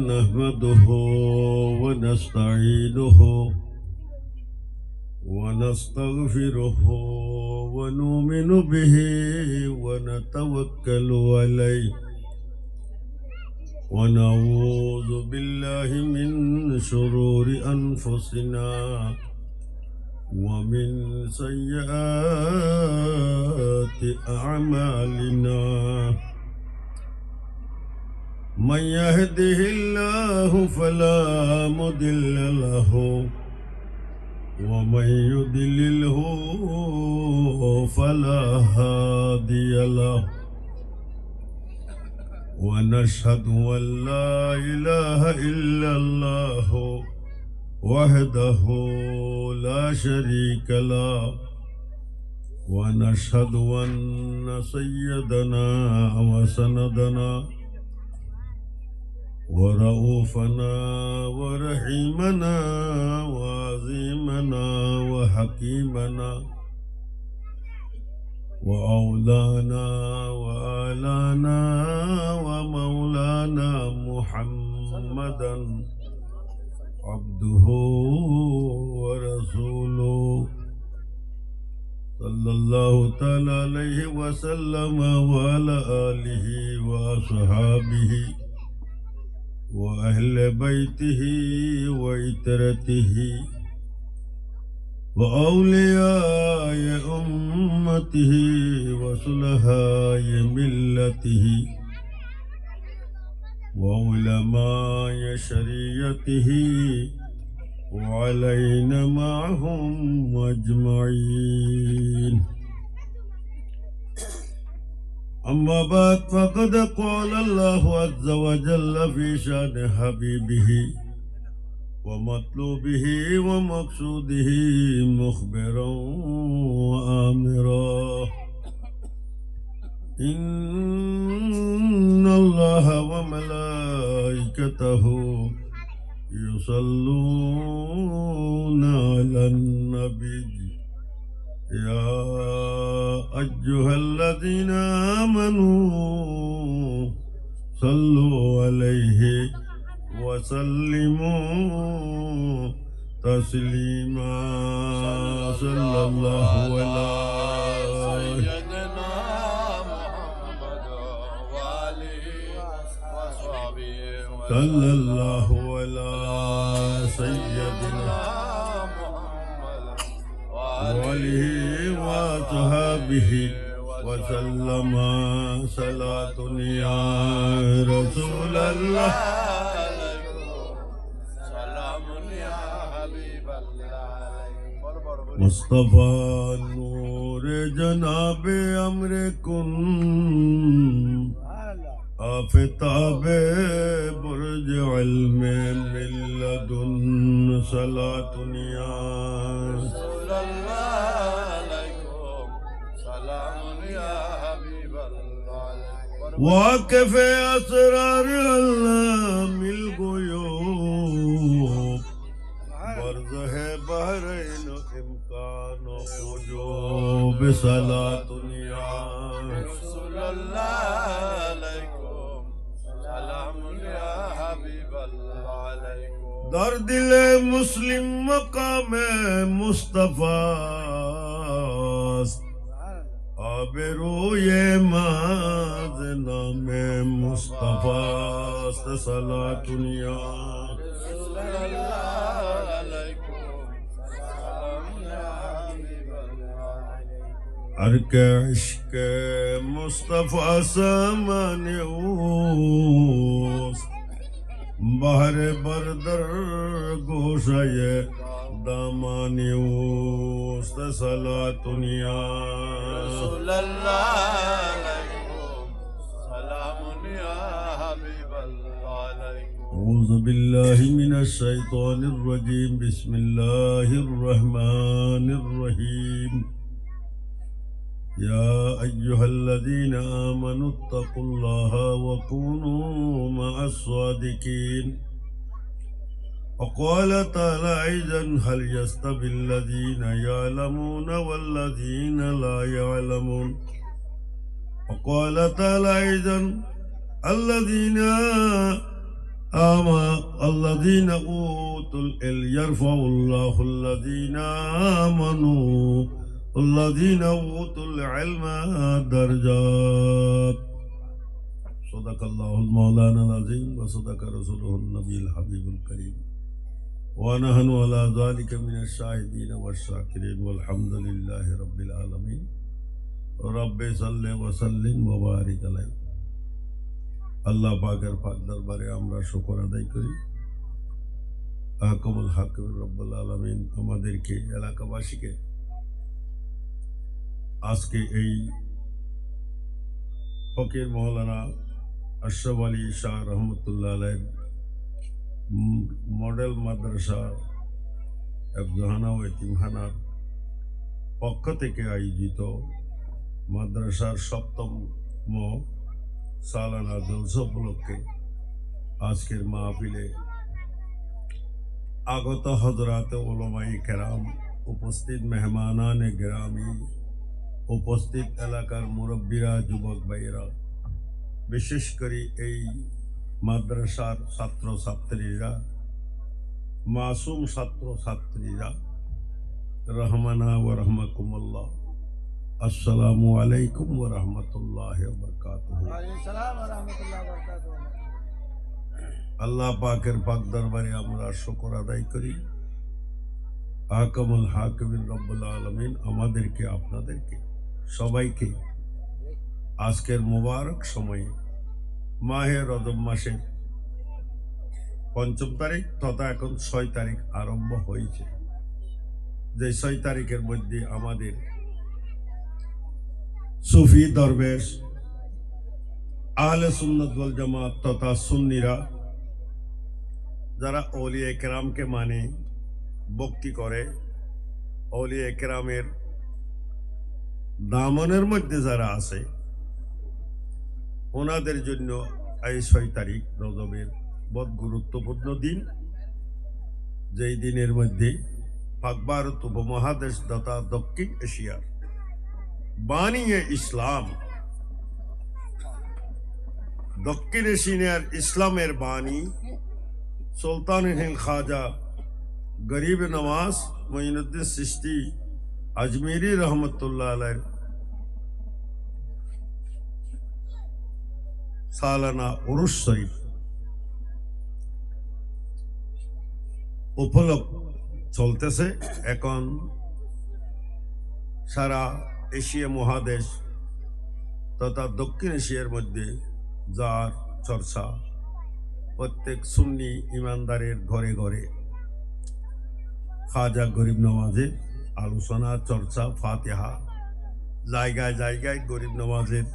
نحمده ونستعينه ونستغفره ونؤمن به ونتوكل عليه ونعوذ بالله من شرور أنفسنا ومن سيئات أعمالنا من يهده الله فلا مضل له ومن يضلله فلا هادي له ونشهد أن لا إله إلا الله وحده لا شريك له ونشهد أن سيدنا وسندنا ورؤوفنا ورحيمنا وعظيمنا وحكيمنا وأولانا وآلانا ومولانا محمدا عبده ورسوله صلى الله تعالى عليه وسلم وعلى آله وأصحابه وأهل بيته وإترته وأولياء أمته وصلحاء ملته وعلماء شريعته وعلينا معهم أجمعين. أما بعد فقد قال الله عز وجل في شأن حبيبه ومطلوبه ومقصوده مخبرا وآمرا إن الله وملائكته يصلون على النبي يا أيها الذين آمنوا صلوا عليه وسلموا تسليما صلى الله على سيدنا محمد وآله وصحبه صلى الله على سيدنا محمد وآله وصحبه وسلم صلاة يا رسول الله مصطفى نور جناب امر کن آفتاب برج علم من لدن صلاة یا رسول اللہ علیکم سلام یا حبیب اللہ واقف اسرار علام الغیوب برزہ بحرین امکان وجوب صلاة یا رسول اللہ علیکم سلام یا حبیب اللہ علیکم در دل مسلم مقام مصطفیٰ آب روی ماز نام مصطفیٰ صلاة یا رسول اللہ ارک عشق مصطفیٰ سامانیوس بحر بردر گوشہ دامانیوس صلاة یا رسول اللہ علیکم سلام یا حبیب اللہ علیکم اعوذ باللہ من الشیطان الرجیم بسم اللہ الرحمن الرحیم يا أيها الذين آمنوا اتقوا الله وكونوا مع الصادقين وقال تعالى أيضا هل يستوي الذين يعلمون والذين لا يعلمون وقال تعالى أيضا الذين الذين أوتوا العلم يرفع الله الذين آمنوا الذين أوتوا العلم درجات صدق الله المولانا العظيم وصدق رسوله النبي الحبيب الكريم ونحن على ذلك من الشاهدين والشاكرين والحمد لله رب العالمين رب صل وسلم وبارك عليه আল্লাহ পাকের পাক দরবারে আমরা শুকর আদায় করি আহকামুল হাকিম রব্বুল আলামিন আমাদেরকে এলাকাবাসীকে আজকে এই ফকির মাওলানা আশরাফ আলী শাহ রহমতুল্লাহ আলাইহির মডেল মাদ্রাসা এফজাহানা ও এতিমখানার পক্ষ থেকে আয়োজিত মাদ্রাসার ৭ম সালানা জলসা উপলক্ষে আজকের মাহফিলে আগত হযরত উলামায়ে কেরাম, উপস্থিত মেহমানানে গ্রামী, উপস্থিত এলাকার মুরব্বীরা, যুবক ভাইয়েরা, বিশেষ করে এই মাদ্রাসার ছাত্র ছাত্রীরা, মাসুম ছাত্র ছাত্রীরা, রহমানা ওয়া রহমাকুমুল্লাহ, আসসালামু আলাইকুম ওয়া রাহমাতুল্লাহি ওয়া বারাকাতুহু। আল্লাহ পাকের পাক দরবারে আমরা শুকর আদায় করি। আহকামুল হাকিমিন রব্বুল আলামিন আমাদেরকে, আপনাদেরকে, সবাইকে আজকের মুবারক সময়ে মাহে রজব মাসের ৫ম তারিখ তথা এখন ৬ তারিখ আরম্ভ হয়েছে, যে ৬ তারিখের মধ্যে আমাদের সুফি দরবেশ, আহলে সুন্নাত ওয়াল জামাত তথা সুন্নিরা যারা আউলিয়া কেরামকে মানে, ভক্তি করে, আউলিয়া কেরামের দামনের মধ্যে যারা আছে, ওনাদের জন্য এই ৬ তারিখ রজবের বহুত গুরুত্বপূর্ণ দিন। যেই দিনের মধ্যে পাক ভারত উপমহাদেশ তথা দক্ষিণ এশিয়ার বানিয়ে ইসলাম, দক্ষিণ এশিয়ার ইসলামের বাণী সুলতানুল হিন্দ খাজা গরিব নওয়াজ মুঈনুদ্দিন চিশতি আজমেরি রহমতুল্লাহ আলাইহির সালানা উরুস শরীফ উপলক্ষে চলতেছে। এখন সারা এশিয়া মহাদেশ তথা দক্ষিণ এশিয়ার মধ্যে যার চর্চা প্রত্যেক সুন্নি ইমানদারের ঘরে ঘরে খাজা গরিব নওয়াজের আলোচনা, চর্চা, ফাতিহা, জায়গায় জায়গায় গরিব নওয়াজের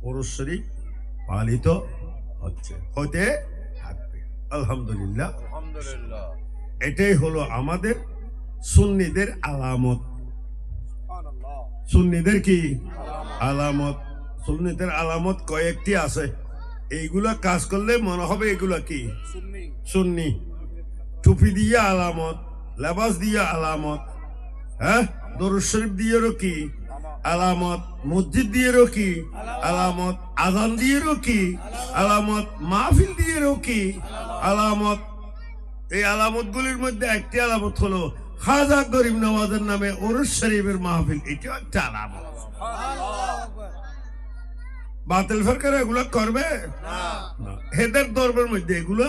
উরুস শরীফ পালিত হচ্ছে, হতে থাকবে। আলহামদুলিল্লাহ, এটাই হলো আমাদের সুন্নিদের আলামত। সুন্নিদের কি আলামত? সুন্নিদের আলামত কয়েকটি আছে, এইগুলা কাজ করলে মনে হবে এগুলা কি সুন্নি। টুপি দিয়ে আলামত, লেবাস দিয়ে আলামত, হ্যাঁ, দরুদ শরীফ দিয়েও কি আলামত, মসজিদ দিয়েও কি আলামত, আযান দিয়েও কি আলামত, মাহফিল দিয়েও কি আলামত। এই আলামত গুলির মধ্যে একটি আলামত হলো খাজা গরিব নওয়াজের নামে উরুস শরীফের মাহফিল, এটাও একটা আলামত। বাতিল ফেরকারা এগুলো করবে না, এদের দরবার মধ্যে এগুলো,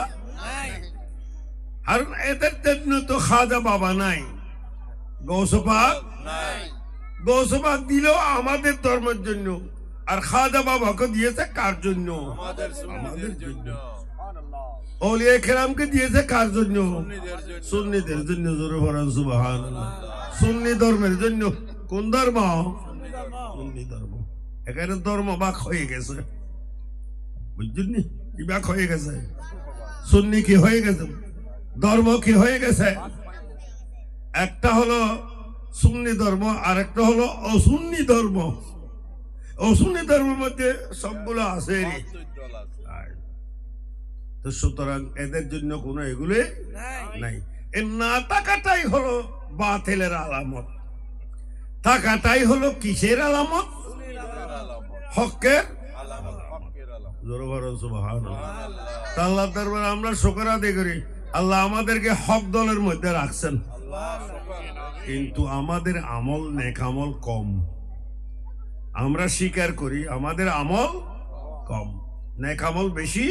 আর এদের জন্য তো খাজা বাবা নাই, গৌসে পাক দিলেও আমাদের ধর্মের জন্য, আর খাজা বাবাকে দিয়েছে কার জন্য? আমাদের জন্য। আউলিয়া কেরামকে দিয়েছে কার জন্য? সুন্নিদের জন্য। জোরে বলেন সুবহানাল্লাহ। সুন্নি ধর্মের জন্য। কোন ধর্ম? সুন্নি ধর্ম। এখানে ধর্ম ভাগ হয়ে গেছে, বুঝছেন? কি ভাগ হয়ে গেছে? সুন্নি কি হয়ে গেছে, ধর্ম কি হয়ে গেছে? একটা হলো সুন্নি ধর্ম, আর একটা হলো অসুন্নি ধর্ম। অসুন্নি ধর্মের মধ্যে সবগুলো আছে। তো সুতরাং এদের জন্য কোনো এগুলো নাই। এর না থাকাটাই হলো বাতিলের আলামত। থাকাটাই হলো কিসের আলামত? হকের। জোরে বলো সুবহানাল্লাহ। আল্লাহর দরবারে আমরা শুকর আদায় করি, আল্লাহ আমাদেরকে হক দলের মধ্যে রাখছেন, কিন্তু আমাদের আমল নেক আমল কম। আমরা স্বীকার করি আমাদের আমল কম, নেক আমল বেশি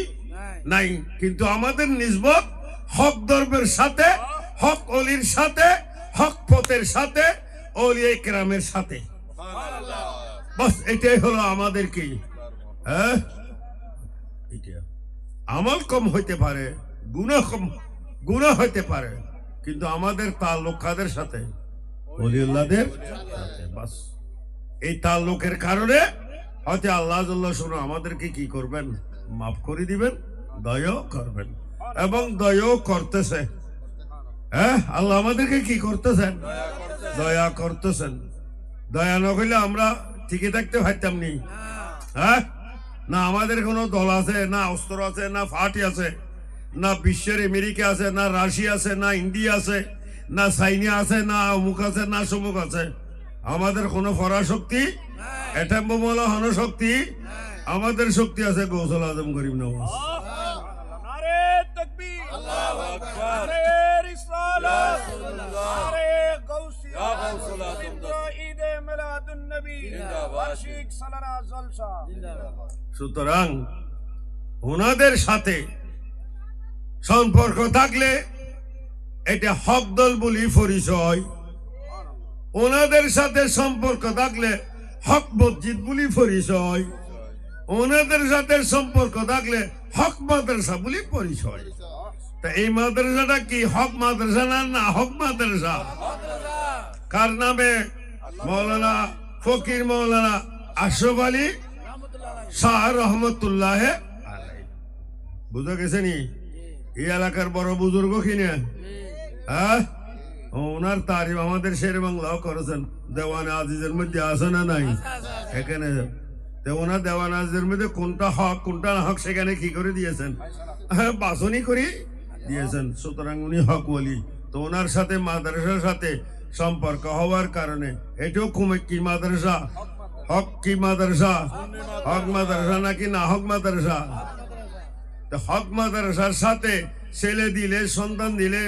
নাই, কিন্তু আমাদের নিসবত হক দরবের সাথে, হক অলির সাথে, হক পথের সাথে, অলিয়ে কেরামের সাথে। বাস এটাই হলো আমাদের কি, হ্যাঁ আমল কম হইতে পারে, গুনাহ হইতে পারে, কিন্তু আমাদের তাল্লুক কাদের সাথে, ওলিউল্লাহদের সাথে। বাস এই তাল্লুকের কারণে হয়তো আল্লাহ জাল্লাহ শুনো আমাদেরকে কি করবেন, মাফ করে দিবেন, দয়াও করবেন, এবং দয়াও করতেছে। হ্যাঁ আল্লাহ আমাদেরকে কি করতেছেন, দয়া করতেছেন। দয়া না করলে আমরা ঠিকই থাকতে পারতাম নি। হ্যাঁ না আমাদের কোনো দল আছে, না অস্ত্র আছে, না ফাটি আছে, না বিশ্বের আমেরিকা আছে, না রাশিয়া আছে, না ইন্ডিয়া আছে, না চাইনা আছে, না অমুক আছে, না সমুক আছে। আমাদের কোনো পরাশক্তি, এটম বোমালা হনশক্তি, আমাদের শক্তি আছে গৌসুল আজম গরিব নওয়াজ। সুতরাং ওনাদের সাথে সম্পর্ক থাকলে এটা হক দল বলি পরিচয়, ওনাদের সাথে সম্পর্ক থাকলে হক মসজিদ বলি পরিচয়, ওনাদের সাথে সম্পর্ক থাকলে হক মাদ্রাসা বলি পরিচয়। তা এই মাদ্রাসাটা কি হক মাদ্রাসা না হক মাদ্রাসা? কার নামে? মৌলানা ফকির মৌলানা আশরাফ আলী শাহ রহমতুল্লাহ। বুঝা গেছে নি? এই এলাকার বড় বুজুর্গ কিনে, হ্যাঁ ওনার তারিফ আমাদের শের বাংলাও করেছেন। দেওয়ানে আজিজের মধ্যে আছে না নাই? এখানে ওনার দেওয়ান আজিজের মধ্যে কোনটা হক কোনটা না হক সেখানে কি করে দিয়েছেন, বাছনি করে দিয়েছেন। সুতরাং উনি হক বলি। তো ওনার সাথে মাদ্রাসার সাথে সম্পর্ক হওয়ার কারণে এটাও কি মাদ্রাসা, হক কি মাদ্রাসা, হক মাদ্রাসা নাকি না হক মাদ্রাসা? হক মাদ্রাসার সাথে ছেলে দিলে, সন্তান দিলে,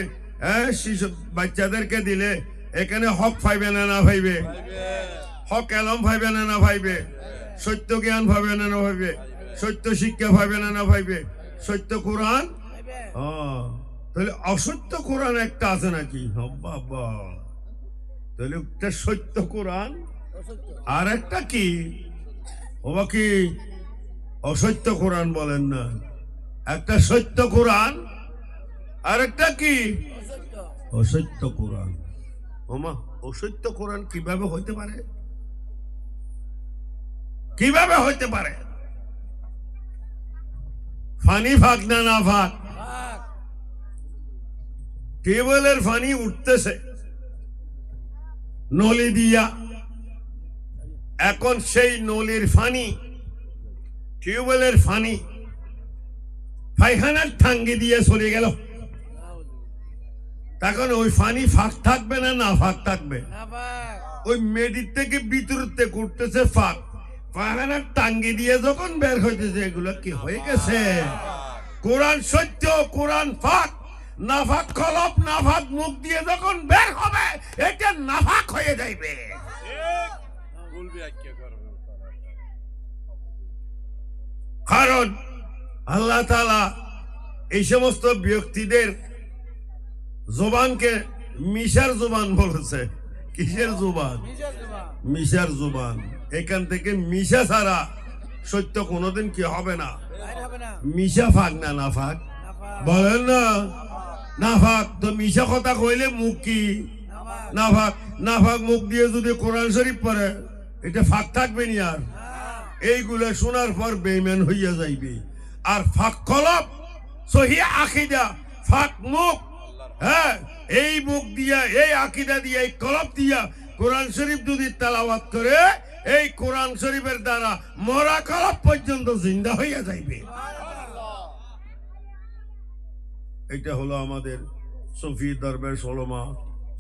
হ্যাঁ শিশু বাচ্চাদেরকে দিলে এখানে হক পাইবে না না পাইবে? হক এলম পাইবে না না পাইবে? সত্য জ্ঞান পাইবে না না পাইবে? সত্য শিক্ষা পাইবে না না পাইবে? সত্য কোরআন। তাহলে অসত্য কোরআন একটা আছে নাকি? বাবা তাহলে একটা সত্য কোরআন আর একটা কি, ও কি অসত্য কোরআন বলেন না? একটা সত্য কোরআন আর একটা কি অসত্য কোরআন। ওমা অসত্য কোরআন কিভাবে হইতে পারে? কিভাবে হইতে পারে? ফানি ফাঁক না না ফাঁক? টেবলের ফানি উঠতেছে নলি দিয়া, এখন সেই নলির ফানি, টিউবওয়েলের ফানি পায়খানার ঠাঙ্গি দিয়ে চলে গেল। তখন ওই ফানি ফাঁক থাকবে না না ফাঁক থাকবে? ওই মেডির থেকে ভিতরতে করতেছে ফাঁক, পায়খানার টাঙ্গি দিয়ে যখন বের হইতেছে এগুলো কি হয়ে গেছে? কোরআন সত্য, কোরআন ফাঁক, নাফাক কলব, নাফাক মুখ দিয়ে যখন বের হবে এটা নাফাক হয়ে যাইবে। কারণ আল্লাহ তাআলা এই সমস্ত ব্যক্তিদের জবানকে মিশার জবান বলেছে। কিসের জবান? মিশার জবান। এখান থেকে মিশা ছাড়া সত্য কোনোদিন কি হবে না। মিশা ফাঁক না না ফাঁক বলেন না? না ফাঁক তো মিশা কথা কইলে মুখ কি না ফাঁক? না ফাঁক মুখ দিয়ে যদি কোরআন শরীফ পড়ে এটা ফাঁক থাকবে নি? আর এইগুলা শোনার পর বেঈমান হইয়া যাইবে। আর ফাঁক কলব, সহি আকীদা, ফাঁক মুখ, হ্যাঁ এই মুখ দিয়া, এই আকীদা দিয়া, এই কলব দিয়া কোরআন শরীফ যদি তেলাওয়াত করে এই কোরআন শরীফের দ্বারা মরা কলব পর্যন্ত জিন্দা হইয়া যাইবে। এটা হলো আমাদের সুফি দরবেশ উলামা,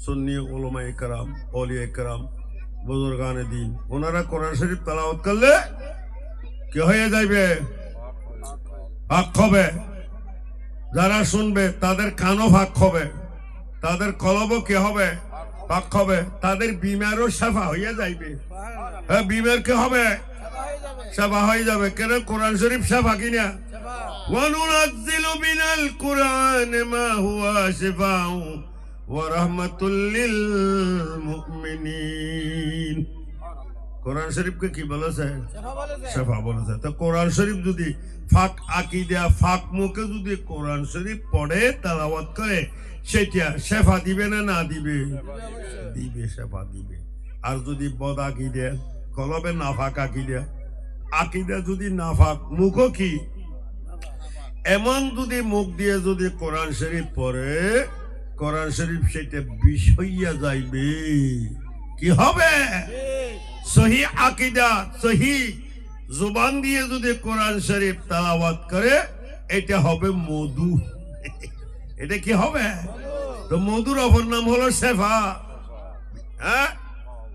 সুন্নি উলামায়ে কেরাম, আউলিয়ায়ে কেরাম, বুজুর্গানে দ্বীন। ওনারা কোরআন শরীফ তেলাওয়াত করলে কি হয়ে যাইবে? ফাঁক হবে, যারা শুনবে তাদের কানও ফাঁক হবে, তাদের কলবও কি হবে, ফাঁক হবে, তাদের বিমারও সাফা হইয়া যাইবে। হ্যাঁ, বিমার কি হবে, সাফা হয়ে যাবে। কেন? কোরআন শরীফ সাফা কিনা। ওয়ানুনাজ্জিলু মিনাল কুরআনি মা হুয়া শিফাউ ওয়া রাহমাতুল লিল মুমিনিন। কোরআন শরীফকে কি বলেছে? সাফা বলেছে। তো কোরআন শরীফ যদি ফাঁক আকীদা, ফাঁক মুখে যদি কোরআন শরীফ পড়ে, তেলাওয়াত করে, সেটা শেফা দিবে না না দিবে? দিবে, শেফা দিবে। আর যদি বদ আকীদা, কলবে নাফাক আকীদা, আকীদা যদি নাফাক, মুখও কি এমন, যদি মুখ দিয়ে যদি কোরআন শরীফ পড়ে, কোরআন শরীফ সেটা বিষ হইয়া যাইবে। কি হবে? সহি আকীদা, সহি জুবান দিয়ে যদি কোরআন শরীফ তেলাওয়াত করে, এটা হবে মধু। এটা কি হবে? তো মধুর অপর নাম হলো শেফা। হ্যাঁ,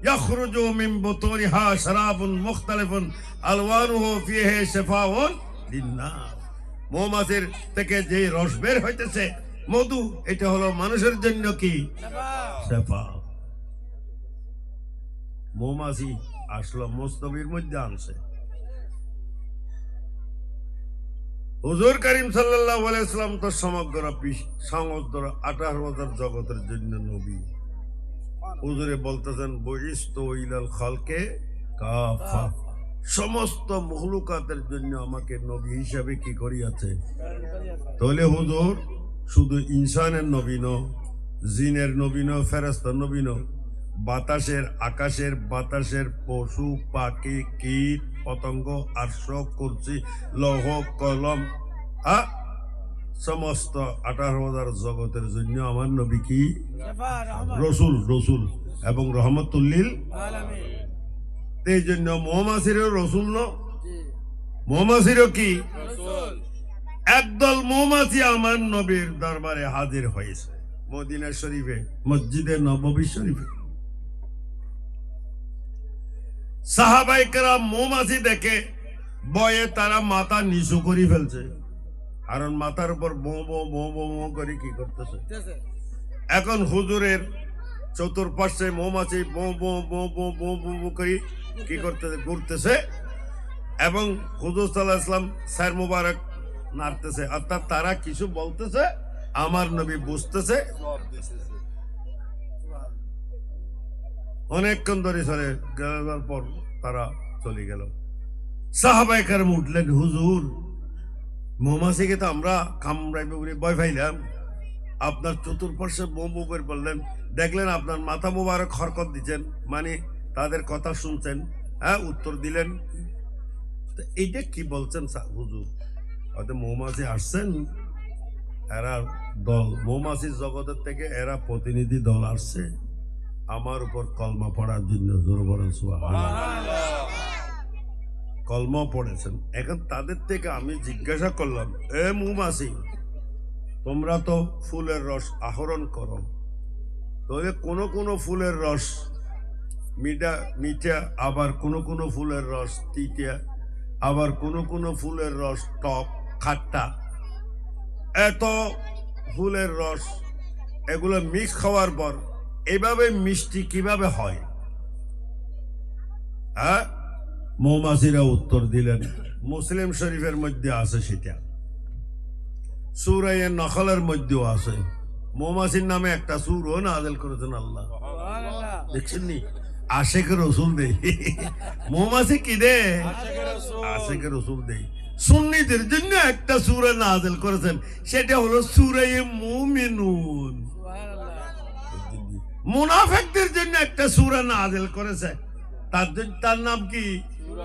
ইয়াখরুজু মিন বুতুনিহা শারাবুন মুখতালিফুন আলওয়ানুহু ফীহি শিফাউন লিন-নাস। মৌমাছির থেকে যে রস বের হইতেছে মধু, এটা হলো মানুষের জন্য কি শেফা। মৌমাছি আসলো মুস্তবির মধ্যে আনছে। হুজুর করিম সাল্লাল্লাহু আলাইহি ওয়াসাল্লাম তো সমগ্র 18,000 জগতের জন্য নবী। হুজুরে বলতেছেন বুইস্তু ইলাল খালকে কাফা, সমস্ত মখলুকাতের জন্য আমাকে নবী হিসাবে কি করিয়াছে। তাহলে হুজুর শুধু ইনসানের নবী ন, জিনের নবী ন, ফেরেশতার নবী ন, বাতাসের, আকাশের, বাতাসের, পশু পাখি, কীট পতঙ্গ, আরশ, কুরসি, লৌহ কলম, সমস্ত 18,000 জগতের জন্য আমার নবী কি রসুল, রসুল এবং রহমতুল লিল আলামিন। এই জন্য মৌমাছিরও রসুল ন, মৌমাছিরও কি রসুল। একদল মৌমাছি আমার নবীর দরবারে হাজির হয়েছে মদিনা শরীফে, মসজিদে নববী শরীফে। সাহাবায়ে কেরাম মৌমাছি দেখে ভয়ে তারা মাথা নিচু করে ফেলছে, কারণ মাথার উপর বো বো বো বো বো করে কি করতেছে। এখন হুজুরের চতুর্পাশে মৌমাছি বো বো বো বো বো বো বো করে কি করতেছে, ঘুরতেছে, এবং হুজুর সাল্লাল্লাহু আলাইহি ওয়াসাল্লাম স্যার মুবারক নাড়তেছে, অর্থাৎ তারা কিছু বলতেছে, আমার নবী বুঝতেছে। অনেকক্ষণ ধরে চলে গেলার পর তারা চলে গেল। সাহাবায়ে কেরাম উঠলেন, হুজুর মৌমাছিকে তো আমরা কামড়াইবে বলে ভয় পাইলাম, আপনার চতুর্পাশে বো বো করে বললেন, দেখলেন আপনার মাথা মুবারক হরকত দিচ্ছেন, মানে তাদের কথা শুনছেন, হ্যাঁ উত্তর দিলেন। এইটা কি বলছেন হুজুর? হয়তো মৌমাছি আসছেন, এরা দল, মৌমাছির জগতের থেকে এরা প্রতিনিধি দল আসছে আমার উপর কলমা পড়ার জন্য। জোর বলেন সুবহানাল্লাহ। কলমা পড়েছেন। এখন তাদের থেকে আমি জিজ্ঞাসা করলাম, এ মৌমাছি, তোমরা তো ফুলের রস আহরণ করো, তবে কোনো কোনো ফুলের রস মিঠা মিঠা, আবার কোনো কোনো ফুলের রস তিতা, আবার কোনো কোনো ফুলের রস টক খাট্টা। এত ফুলের রস এগুলো মিক্স খাওয়ার পর এভাবে মিষ্টি কিভাবে হয়? হ্যাঁ, মৌমাছিরা উত্তর দিলেন, মুসলিম শরীফের মধ্যে আছে, সেটা সূরা নখলের মধ্যেও আছে। মৌমাছির নামে একটা সূরা নাযিল করেছেন আল্লাহ। দেখছেন নি? আশিকের রসুল দেই, মৌমাছি কি দে? আশিকের রসুল দেই। সুন্নিদের জন্য একটা সূরা নাযিল করেছেন, সেটা হলো সূরা মুমিনুন। মুনাফিকদের জন্য একটা সূরা নাযিল করেছে, তার নাম কি?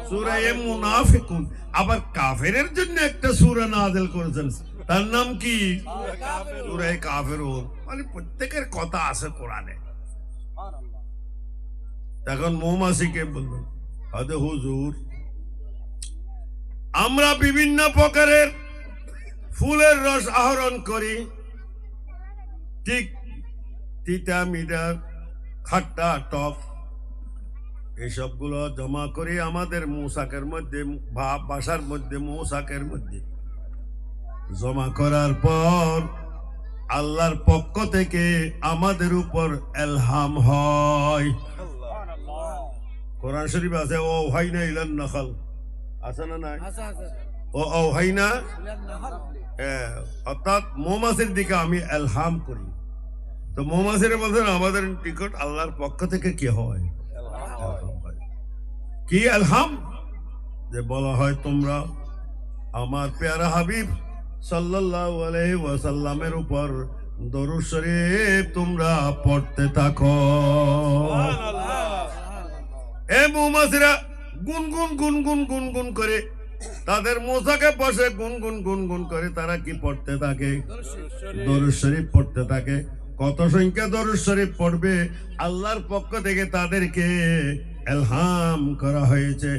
সূরা মুনাফিকুন। আবার কাফেরের জন্য একটা সূরা নাযিল করেছেন, তার নাম কি? সূরা কাফিরুন। মানে প্রত্যেকের কথা আছে কোরআনে। এখন মৌমাছিকে বললেন, আদে হুজুর, আমরা বিভিন্ন প্রকারের ফুলের রস আহরণ করি, ঠিক তিতা মিঠা খাট্টা টক এসবগুলো জমা করে আমাদের মৌসাকের মধ্যে, বাসার মধ্যে, মৌসাকের মধ্যে জমা করার পর আল্লাহর পক্ষ থেকে আমাদের উপর ইলহাম হয়। কোরআন শরীফ আছে ও হাইনা ইলান নাখাল, আছে না নাই? ও হাইনা, অর্থাৎ মৌমাছির দিকে আমি ইলহাম করি। তো মৌমাছিরা বলছেন আমাদের টিকট আল্লাহর পক্ষ থেকে কি হয়? কি ইলহাম? যে বলা হয় তোমরা আমার পেয়ারা হাবিব সাল্লাল্লাহু আলাইহি ওয়াসাল্লামের উপর দরুদ শরীফ তোমরা পড়তে থাকো। এই মৌমাছিরা গুনগুন গুনগুন গুনগুন করে তাদের মশাকে বসে গুনগুন গুনগুন করে তারা কি পড়তে থাকে? দরুদ শরীফ পড়তে থাকে। কত সংখ্যা দরুদ শরীফ পড়বে আল্লাহর পক্ষ থেকে তাদেরকে ইলহাম করা হয়েছে।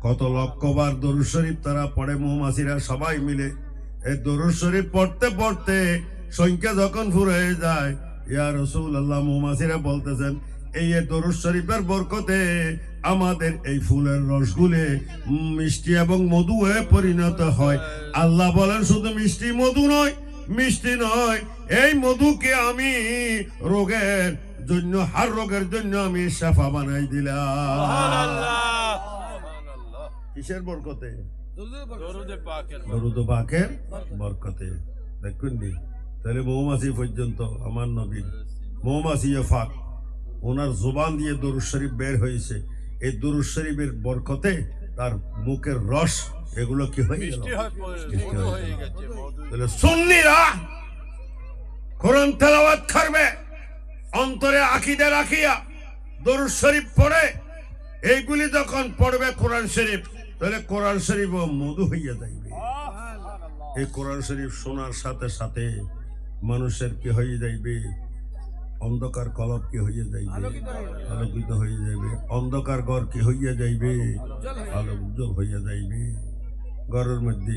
কত লক্ষবার দরুদ শরীফ তারা পড়ে মৌমাছিরা সবাই মিলে। এই দরুদ শরীফ পড়তে পড়তে সংখ্যা যখন ফুরিয়ে যায়, ইয়া রাসূলুল্লাহ, মৌমাছিরা বলতেছেন এই দরুদ শরীফের বরকতে আমাদের এই ফুলের রসগুলো মিষ্টি এবং মধু হয়ে পরিণত হয়। আল্লাহ বলেন শুধু মিষ্টি মধু নয়, মিষ্টি নয়, এই মধুকে আমি রোগের জন্য, হার রোগের জন্য আমি শাফা বানাই দিলাম। কিসের বরকতে? দরুদ পাকের বরকতে। দেখুন নি, তাহলে মৌমাছি পর্যন্ত আমার নবী মৌমাছি ফাক, ওনার জবান দিয়ে দরুদ শরীফ বের হয়েছে। এই দরুদ শরীফের বরকতে তার মুখের রস এগুলো কি হয়ে গেল? তাহলে সুন্নিরা কোরআন তেলাওয়াত করবে, অন্তরে আকীদা রাখিয়া দরুদ শরীফ পড়ে। এইগুলি যখন পড়বে কোরআন শরীফ, তাহলে কোরআন শরীফও মধু হইয়া যাইবে। এই কোরআন শরীফ শোনার সাথে সাথে মানুষের কি হয়ে যাইবে? অন্ধকার কলব কি হইয়া যাইবে? আলোকিত হয়ে যাইবে। অন্ধকার ঘর কি হইয়া যাইবে? আলো উজ্জ্বল হইয়া যাইবে। ঘরের মধ্যে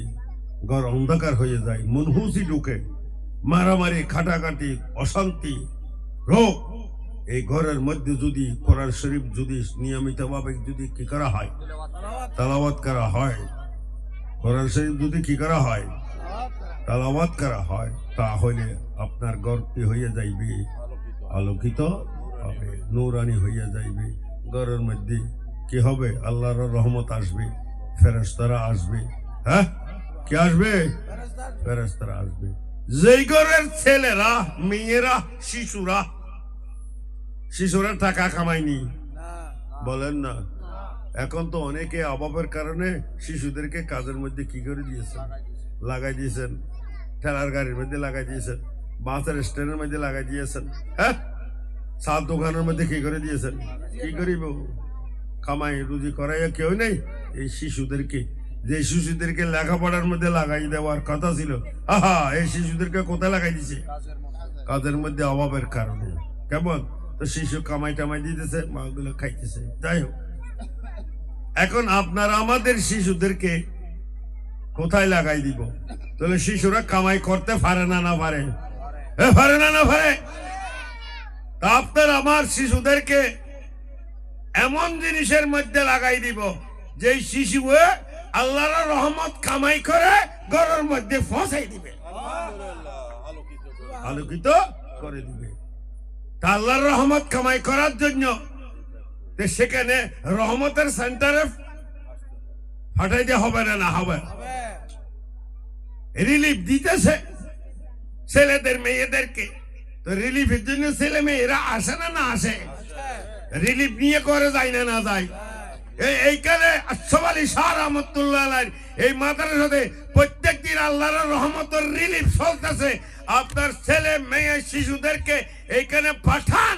ঘর অন্ধকার হয়ে যায়, মনহুসি ঢুকে, মারামারি, খাটাখাটি, অশান্তি, রোগ। এই ঘরের মধ্যে যদি কোরআন শরীফ যদি নিয়মিতভাবে যদি কি করা হয়, তেলাওয়াত করা হয়, কোরআন শরীফ যদি কি করা হয়, তেলাওয়াত করা হয়, তাহলে আপনার ঘর কি হইয়া যাইবে? আলোকিত হবে, নূরানি হইয়া যাইবে। ঘরের মধ্যে কি হবে? আল্লাহর রহমত আসবে, ফেরেশতারা আসবে। হ্যাঁ, কি আসবে? ফেরেশতারা আসবে। যেই ঘরের ছেলেরা, মেয়েরা, শিশুরা টাকা কামায়নি, বলেন না, এখন তো অনেকে অভাবের কারণে শিশুদেরকে কাজের মধ্যে কি করে দিয়েছেন? লাগাই দিয়েছেন, ঠেলার গাড়ির মধ্যে লাগাই দিয়েছেন, বাসের স্ট্যান্ডের মধ্যে লাগাই দিয়েছেন, হ্যাঁ, সাত দোকানের মধ্যে কি করে দিয়েছেন? কি করিব? কামাই রুজি করাইয়া কেউ নেই। এই শিশুদেরকে, যে শিশুদেরকে লেখাপড়ার মধ্যে লাগাই দেওয়ার কথা ছিল, আহা, এই শিশুদেরকে কোথায় লাগাই দিছে? কাজের মধ্যে অভাবের কারণে। কেমন তো শিশু কামাই টামাই দিতেছে, মাগুলো খাইতেছে। যাই হোক, এখন আপনারা আমাদের শিশুদেরকে কোথায় লাগাই দিব? তাহলে শিশুরা কামাই করতে পারে না, না পারে? পারে না, না পারে? তা আপনার আমার শিশুদেরকে এমন জিনিসের মধ্যে লাগাই দিব যে শিশু আল্লাহর রহমত কামাই করে ঘরের মধ্যে পৌঁছাই দিবে, আলোকিত করে দিবে। তা আল্লাহর রহমত কামাই করার জন্য সেখানে রহমতের সেন্টারে ফাটাই দিয়ে হবে না? না হবে। রিলিফ দিতেছে ছেলেদের মেয়েদেরকে, তো রিলিফের জন্য ছেলে মেয়েরা আসে না? না আসে? রিলিফ নিয়ে করে যায় না? না যায়? এইখানে আশরাফ আলী শাহ রহমতুল্লাহ আলাইহির এই মাদ্রাসাতে প্রত্যেক দিন আল্লাহর রহমতের রিলিফ চলতেছে। আপনার ছেলে মেয়ে শিশুদেরকে এইখানে পাঠান,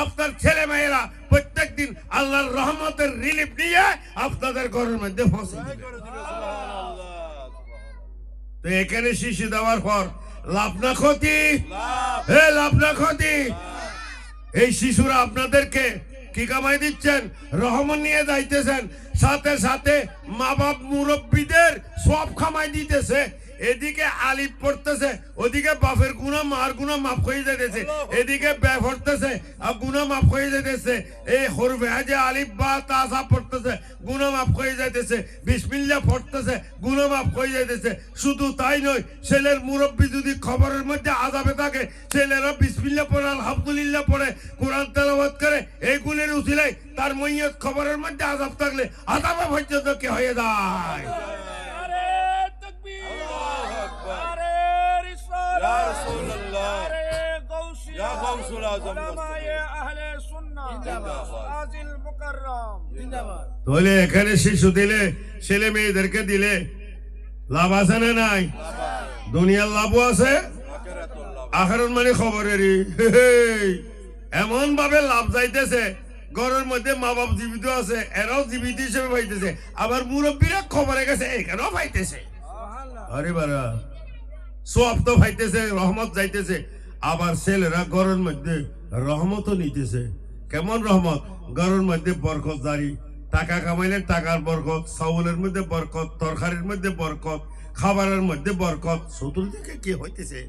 আপনার ছেলে মেয়েরা প্রত্যেক দিন আল্লাহর রহমতের রিলিফ নিয়ে আপনাদের ঘরের মধ্যে পৌঁছে দিবে। তো এখানে শিশু দেওয়ার পর লাভ না ক্ষতি? লাভ না ক্ষতি? এই শিশুরা আপনাদেরকে কি কামাই দিচ্ছেন? রহমত নিয়ে যাইতেছেন, সাথে সাথে মা বাপ মুরব্বীদের সব কামাই দিতেছে। এদিকে আলিফ পড়তেছে, ওদিকে বাপের গুনাহ মার গুনাহ মাফ হয়ে যাইতেছে, এদিকে বে পড়তেছে আর গুনাহ মাফ হয়ে যাইতেছে, এই হরফে যে আলিফ বা তা সা পড়তেছে গুনাহ মাফ হয়ে যাইতেছে, বিসমিল্লাহ পড়তেছে গুনাহ মাফ হয়ে যাইতেছে। শুধু তাই নয়, ছেলের মুরব্বী যদি খবরের মধ্যে আযাবে থাকে, ছেলেরা বিসমিল্লাহ পড়ে আলহামদুলিল্লাহ পড়ে কোরআন তেলাওয়াত করে, এইগুলির উসিলায় তার মইয়ত খবরের মধ্যে আযাব থাকলে আযাবে পর্যন্ত কি হয়ে যায়। তাহলে এখানে শিশু দিলে, ছেলে মেয়েদেরকে দিলে লাভ আছে না নাই? দুনিয়ার লাভও আছে, আখিরাত মানে খবরেরই। এমন ভাবে লাভ যাইতেছে, ঘরের মধ্যে মা বাপ জীবিত আছে, এরাও জীবিত হিসেবে পাইতেছে, আবার মুরব্বীরা খবরে গেছে এখানেও পাইতেছে। আরে বারা সব তো পাইতেছে, রহমত যাইতেছে। আবার ছেলেরা ঘরের মধ্যে রহমতও নিতেছে। কেমন রহমত? ঘরের মধ্যে বরকত জারি, টাকা কামাইলে টাকার বরকত, চাউলের মধ্যে বরকত, তরকারির মধ্যে বরকত, খাবারের মধ্যে বরকত। চতুর্দিকে কি হইতেছে?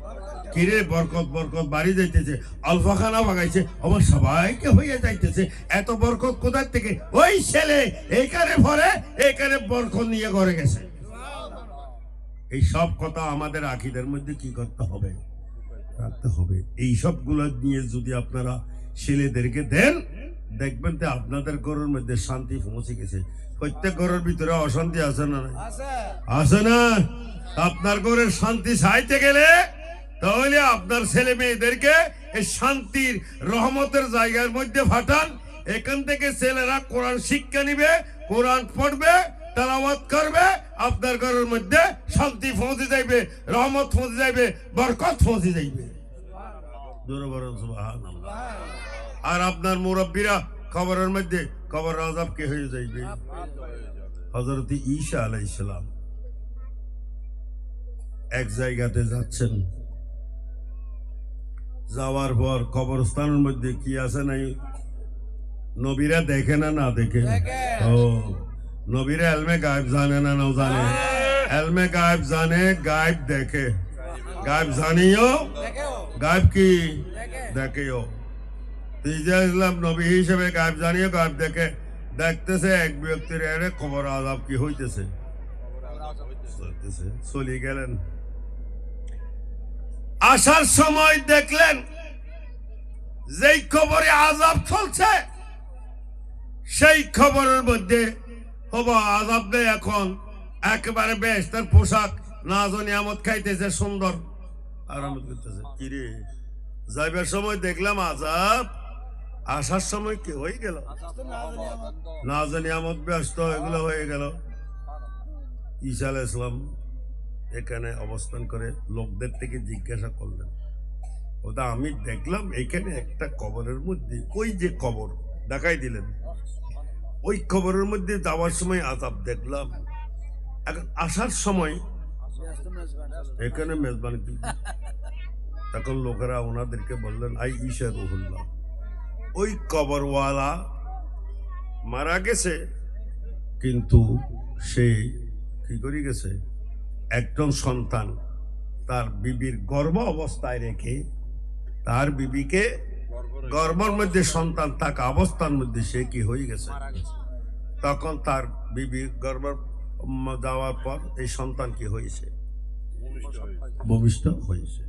কিরে বরকত বরকত বাড়ি যাইতেছে, আলফা খানা ভাগাইছে, আবার সবাইকে হইয়া যাইতেছে। এত বরকত কোথার থেকে? ওই ছেলে এইখানে ভরে, এইখানে বরকত নিয়ে ঘরে গেছে। এই সব কথা আমাদের আকিদের মধ্যে কি করতে হবে? রাখতে হবে। এই সবগুলো নিয়ে যদি আপনারা ছেলেদেরকে দেন, দেখবেন যে আপনাদের ঘরের মধ্যে শান্তি পৌঁছে গেছে। প্রত্যেক ঘরের ভিতরে অশান্তি আছে না? আছে না? আপনার ঘরের শান্তি চাইতে গেলে তাহলে আপনার ছেলে মেয়েদেরকে এই শান্তির রহমতের জায়গার মধ্যে পাঠান। এখান থেকে ছেলেরা কোরআন শিক্ষা নিবে, কোরআন পড়বে, তেলাওয়াত করবে, আপনার ঘরের মধ্যে শান্তি পৌঁছে যাইবে, রহমত পৌঁছে যাইবে, বরকত পৌঁছে যাইবে। আর আপনার মুরব্বীরা খবরের মধ্যে কবর আযাব কে হয়ে যাইবে। হযরত ঈসা আলাইহিস সালাম এক জায়গাতে যাচ্ছেন, যাওয়ার পর কবরস্থানের মধ্যে কি আছে নাই? নবীরা দেখে না, না দেখে? ও নবীরা এলমে গায়েব জানে না, না জানে? এলমে গায়েব জানে, গায়েব দেখে। গায়েব জানিও, গায়েব কি দেখেও। ইসলাম নবী হিসেবে গায়েব জানিয়ে গায়েব দেখে। দেখতেছে এক ব্যক্তির এর কবর আযাব কি হইতেছে, চলে গেলেন। আসার সময় দেখলেন যেই খবরে আযাব চলছে, সেই খবরের মধ্যে হবো আযাব নেই। এখন একেবারে বেশ তার পোশাক নাজ নিয়ামত খাইতেছে, সুন্দর আরাম করতেছে। কিরে যাইবার সময় দেখলাম আযাব, আসার সময় কি হয়ে গেল? নাজ নিয়ামত ব্যস্ত এগুলো হয়ে গেল। ঈসা আলাইহিস সালাম এখানে অবস্থান করে লোকদের থেকে জিজ্ঞাসা করলেন, ওটা আমি দেখলাম এখানে একটা কবরের মধ্যে, ওই যে কবর দেখাই দিলেন, ওই কবরের মধ্যে যাওয়ার সময় আযাব দেখলাম, এখন আসার সময় এখানে মেজবান কি? তখন লোকেরা ওনাদেরকে বললেন, আই ঈসা রুহুল্লাহ, ওই কবরওয়ালা মারা গেছে, কিন্তু সে কি করে গেছে? একজন সন্তান তার বিবির গর্ভ অবস্থায় রেখে, তার বিবিকে গর্ভের মধ্যে সন্তান থাকা অবস্থার মধ্যে সে কি হয়ে গেছে। তখন তার বিবির গর্ভ যাওয়ার পর এই সন্তান কি হয়েছে? ভূমিষ্ঠ হয়েছে।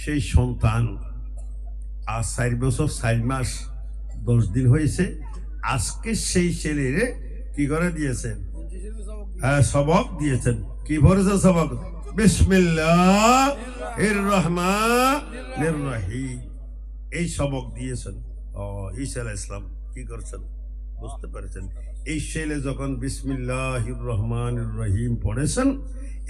সেই সন্তান আজ 4 বছর 4 মাস 10 দিন হয়েছে। আজকে সেই ছেলেরে কি করে দিয়েছেন? সবক দিয়েছেন। কি পড়েছে সবক? বিসমিল্লাহির রহমানির রহিম, এই সবক দিয়েছেন। ঈসা আলাইহিস সালাম কি করছেন বুঝতে পেরেছেন? এই ছেলে যখন বিসমিল্লাহির রহমানির রহিম পড়েছেন,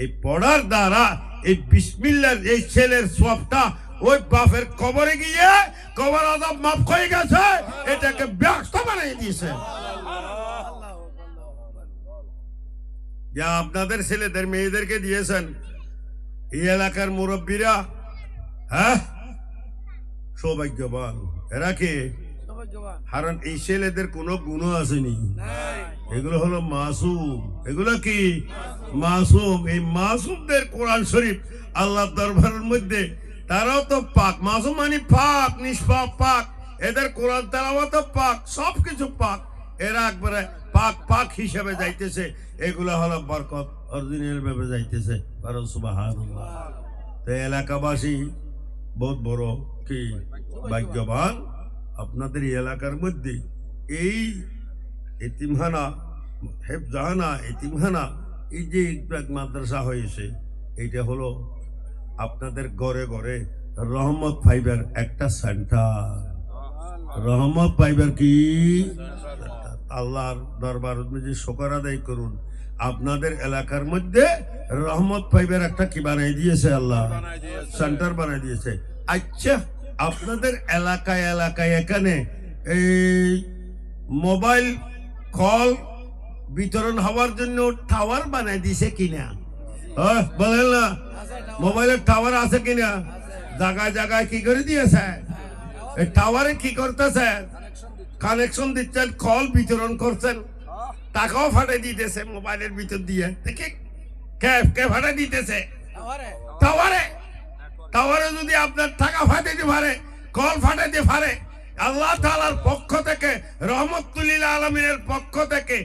এই পড়ার দ্বারা এই বিসমিল্লাহ এই ছেলের সওয়াবটা ওই বাপের কবরে গিয়ে কবর আযাব মাফ হয়ে গেছে, এটাকে ব্যস্ত বানিয়ে দিয়েছে। যা আপনাদের ছেলেদের মেয়েদেরকে দিয়েছেন, এই এলাকার মুরব্বীরা, হ্যাঁ সৌভাগ্যবান। এরা কি? কারণ এই ছেলেদের কোনো গুণ আসেনি, এগুলো হলো মাসুম। এগুলো কি মাসুম? এই মাসুমদের কোরআন শরীফ আল্লাহ দরবারের মধ্যে তারাও তো পাক। মাসুম মানে পাক, নিষ্পাপ, পাক। এদের কোরআন তেলাওয়াত পাক, সবকিছু পাক। এরা একবারে পাক পাক হিসেবে যাইতেছে। এগুলো হলো বরকত, অরিজিনাল ভাবে যাইতেছে। কারণ সুবহানাল্লাহ। তো এলাকাবাসী বহুত বড় কি ভাগ্যবান, আপনাদের এলাকার মধ্যে এই এতিমখানা, হেফজাহানা, এতিমখানা, এই যে মাদ্রাসা হয়েছে, এইটা হলো আপনাদের ঘরে ঘরে রহমত ফাইবার একটা সেন্টার। রহমত ফাইবার কি? আল্লাহর দরবার যে শুকর আদায় করুন, আপনাদের এলাকার মধ্যে রহমত ফাইবার একটা কি বানাই দিয়েছে, আল্লাহ সেন্টার বানাই দিয়েছে। আচ্ছা, আপনাদের এলাকায় এলাকায় এখানে এই মোবাইল কল বিতরণ হওয়ার জন্য টাওয়ার বানাই দিয়েছে কিনা? বলেন না, মোবাইলের টাওয়ার আছে কিনা? জায়গায় জায়গায় কি করে দিয়েছে? এই টাওয়ারে কি করতেছে? কানেকশন দিচ্ছেন, কল বিতরণ করছেন, টাকাও ফাটাই দিতেছে মোবাইলের ভিতর দিয়ে। দেখি কে ফাটাই দিতেছে? টাওয়ারে। টাওয়ারে যদি আপনার টাকা ফাটাইতে পারে, কল ফাটাইতে পারে, আল্লাহ তাআলার পক্ষ থেকে, রহমতুল লিল আলামিনের পক্ষ থেকে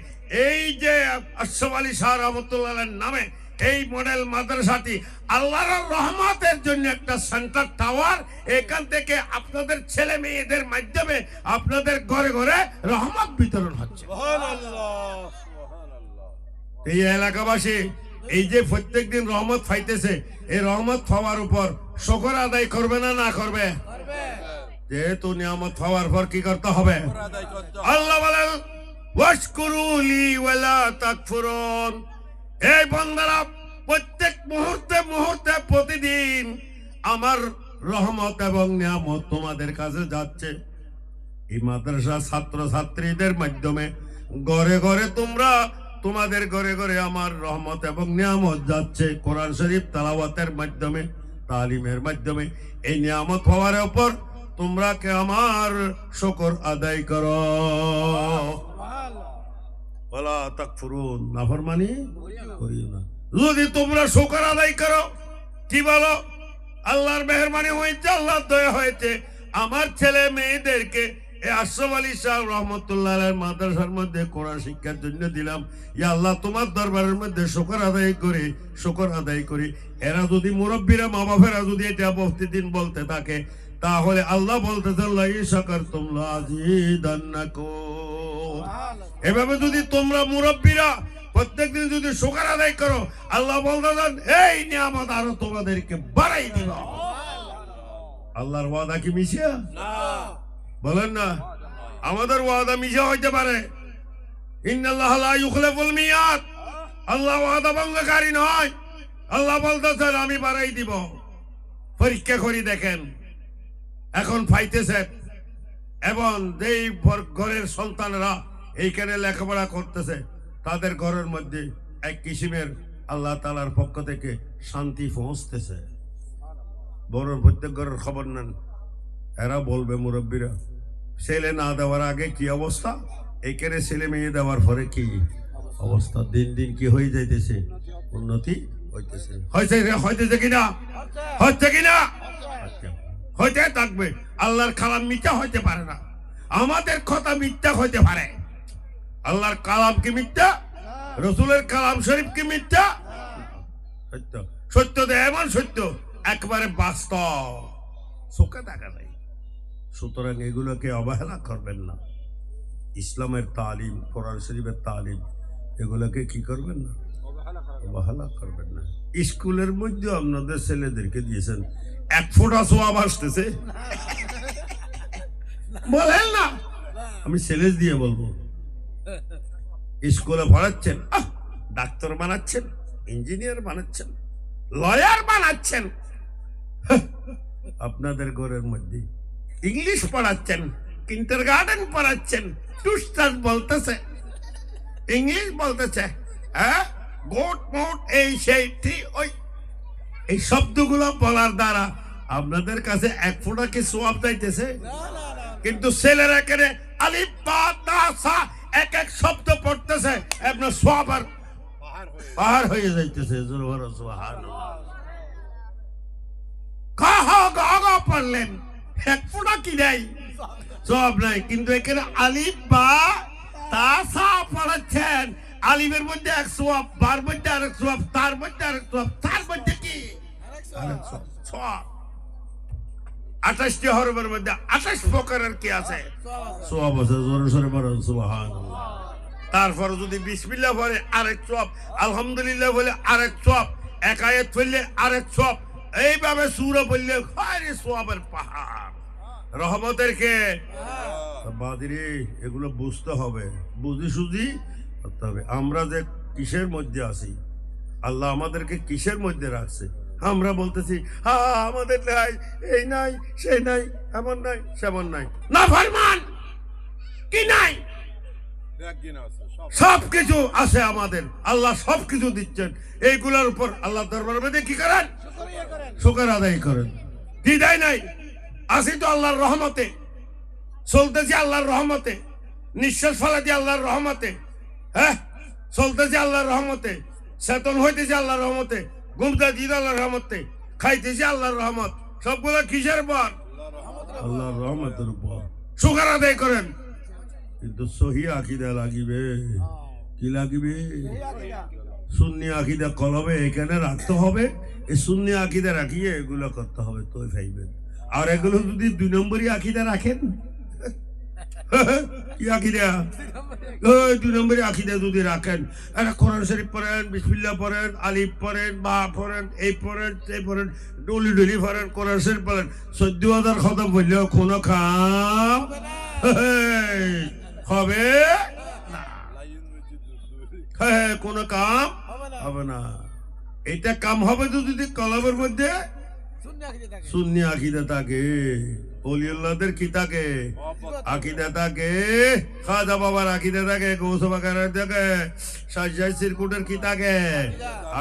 এই যে আশরাফ আলী শাহ রহমতুল্লাহর নামে এই মডেল মাদ্রাসাটি আল্লাহর রহমতের জন্য একটা সেন্টার টাওয়ার, এখান থেকে আপনাদের ছেলে মেয়েদের মাধ্যমে আপনাদের ঘরে ঘরে রহমত বিতরণ হচ্ছে। এই এলাকাবাসী এই যে প্রত্যেকদিন রহমত পাইতেছে, এই রহমত পাওয়ার উপর শুকর আদায় করবে না না করবে? যেহেতু নিয়ামত পাওয়ার পর কি করতে হবে? আল্লাহ বলেন ওয়াশকুরুলি ওয়ালা তাকফুরুন। এই বান্দারা প্রত্যেক মুহূর্তে মুহূর্তে প্রতিদিন আমার রহমত এবং নিয়ামত তোমাদের কাছে যাচ্ছে। এই মাদ্রাসা ছাত্র ছাত্রীদের মাধ্যমে ঘরে ঘরে তোমরা, তোমাদের ঘরে ঘরে আমার রহমত এবং নিয়ামত যাচ্ছে। কোরআন শরীফ তেলাওয়াতের মাধ্যমে, তালিমের মাধ্যমে এই নিয়ামত হওয়ার উপর তোমরা কে আমার শুকর আদায় করো। ওয়ালা তাকফুরুন, নাফরমানি করিও না। যদি তোমরা শুকর আদায় করো, কি বলো? আল্লাহর মেহেরবানি হয়েছে, আল্লাহর দয়া হয়েছে, আমার ছেলে মেয়েদেরকে এই আশরাফ আলী শাহ রহমতুল্লাহ মাদ্রাসার মধ্যে কোরআন শিক্ষার জন্য দিলাম। ইয়া আল্লাহ, তোমার দরবারের মধ্যে শুকর আদায় করি। এরা যদি মুরব্বীরা, মা বাপেরা যদি এটা প্রতিদিন বলতে থাকে, তাহলে আল্লাহ বলতেছেন লা ইন শাকারতুম লাযিদান্নাকুম। এভাবে যদি তোমরা মুরব্বীরা প্রত্যেকদিন যদি শুকর আদায় করো, আল্লাহ বলতেছেন এই নিয়ামত আরো তোমাদেরকে বাড়াই দিব। আল্লাহর ওয়াদা কি মিশিয়া? বলেন না, আমাদের ওয়াদা মিশা হইতে পারে। ইন্নাল্লাহ লা ইউখলিফুল মিয়াদ, আল্লাহ ওয়াদা ভঙ্গকারী নয়। আল্লাহ বলতেছেন আমি বাড়াই দিব। পরীক্ষা করি দেখেন, এখন পাইতেছে, এবং যেই ঘরের সন্তানরা এইখানে লেখাপড়া করতেছে, তাদের ঘরের মধ্যে এক কিসিমের আল্লাহ তাআলার পক্ষ থেকে শান্তি পৌঁছতেছে। বড় প্রত্যেক ঘরের খবর নেন, এরা বলবে মুরব্বীরা, ছেলে না দেওয়ার আগে কি অবস্থা, এইখানে ছেলে মেয়ে দেওয়ার পরে কি অবস্থা। দিন দিন কি হয়ে যাইতেছে, উন্নতি হইতেছে। হইতেছে কিনা? হচ্ছে কিনা? হইতে থাকবে। আল্লাহর কালাম মিথ্যা হইতে পারে না, আমাদের কথা মিথ্যা হইতে পারে। আল্লাহর কালাম কি মিথ্যা? রসুলের কালাম শরীফ কি মিথ্যা? সত্য। সত্য তো এমন সত্য, একবারে বাস্তব, চোখে দেখা যায়। সুতরাং এগুলোকে অবহেলা করবেন না। ইসলামের তালিম, কোরআন শরীফের তালিম, এগুলোকে কি করবেন না? অবহেলা করবেন না। স্কুলের মধ্যে আপনাদের ছেলেদেরকে দিয়েছেন, এক ফোঁটা সোয়াব আসতেছে, বলেন না? আমি ছেলে দিয়ে বলবো, স্কুলে পড়াচ্ছেন, ডাক্তার বানাচ্ছেন, ইঞ্জিনিয়ার বানাচ্ছেন, লয়ার বানাচ্ছেন, আপনাদের ঘরের মধ্যে ইংলিশ পড়াচ্ছেন, কিন্ডারগার্টেন পড়াচ্ছেন, টুস্টার বলতেছে, ইংলিশ বলতেছে, গোট মোট এই সেই ঠিক ওই, এই শব্দগুলো বলার দ্বারা আপনাদের কাছে এক ফোঁটা কি সোয়াব চাইতেছে? কিন্তু ছেলেরা এখানে আলিফ বা তা সা এক এক শব্দ পড়তেছে, আপনার সওয়াব আর পাহাড় হয়ে যাইতেছে। জোরে বলো সুবহানাল্লাহ। গা পড়লেন, এক ফোঁটা কি নাই, সব নাই, কিন্তু এখানে আলিফ বা তা সা পড়াচ্ছেন। আলিফের মধ্যে এক সওয়াব, বার মধ্যে আরেক সওয়াব, তার মধ্যে আরেক সওয়াব, তার মধ্যে কি আরেক সওয়াব। 28টি হরফের মধ্যে 28 প্রকারের কি আছে, সওয়াব আছে। জোরে জোরে বলো সুবহানাল্লাহ। তারপর যদি বিসমিল্লাহ বলে আরেক সওয়াব, আলহামদুলিল্লাহ বলে আরেক সওয়াব, এক আয়াত পড়লে আরেক সওয়াব, এইভাবে সূরা পড়লে আরে সওয়াবের পাহাড়, রহমতের কে বাদিরে। এগুলো বুঝতে হবে, বুঝি সুঝি করতে হবে। আমরা যে কিসের মধ্যে আছি, আল্লাহ আমাদেরকে কিসের মধ্যে রাখছে। আমরা বলতেছি আমাদের নাই, এই নাই, সেই নাই, এমন নাই, সেমন নাই। না ফরমান কি নাই, সবকিছু আছে আমাদের। আল্লাহ সবকিছু দিচ্ছেন। এইগুলোর উপর আল্লাহ দরবারের মধ্যে কি করেন, শুকর আদায় করেন। কি দেয় নাই, আসি তো আল্লাহর রহমতে, চলতেছি আল্লাহর রহমতে, নিঃশ্বাস ফেলাতে আল্লাহর রহমতে, হ্যাঁ চলতেছি আল্লাহর রহমতে, চেতন হইতেছি আল্লাহর রহমতে, ঘুমতে দিতে আল্লাহর রহমতে, খাইতেছি আল্লাহর রহমত। সবগুলো কিসের উপর, আল্লাহর রহমতের উপর। শুকর আদায় করেন। কিন্তু সহি আকীদা লাগিবে, কি লাগিবে, সুন্নি আকীদা কলবে এখানে রাখতে হবে। এই সুন্নি আকীদা রাখিয়ে এগুলো করতে হবে, তো ভাইবেন। আর এগুলো যদি 2 নম্বরই আকীদা রাখেন, কি আকীদা, ওই 2 নম্বরই আকীদা যদি রাখেন, একটা কোরআন শরীফ পড়েন, বিসমিল্লাহ পড়েন, আলিফ পড়েন, বা পড়েন, এই পড়েন, সেই পড়েন, ডলি ডলি পড়েন, কোরআন শরীফ পড়েন, 14,000 খতম বললেও কোনো কাম হবে না, কোনো কাম হবে না। এটা কাম হবে তো যদি কলবের মধ্যে সুন্নি আকীদা থাকে, ওলিউল্লাহদের কি থাকে, আকীদা থাকে, খাজা বাবার আকীদা থাকে, গৌস বাকারের থাকে, শাহজাহান সিরকুটের কি থাকে,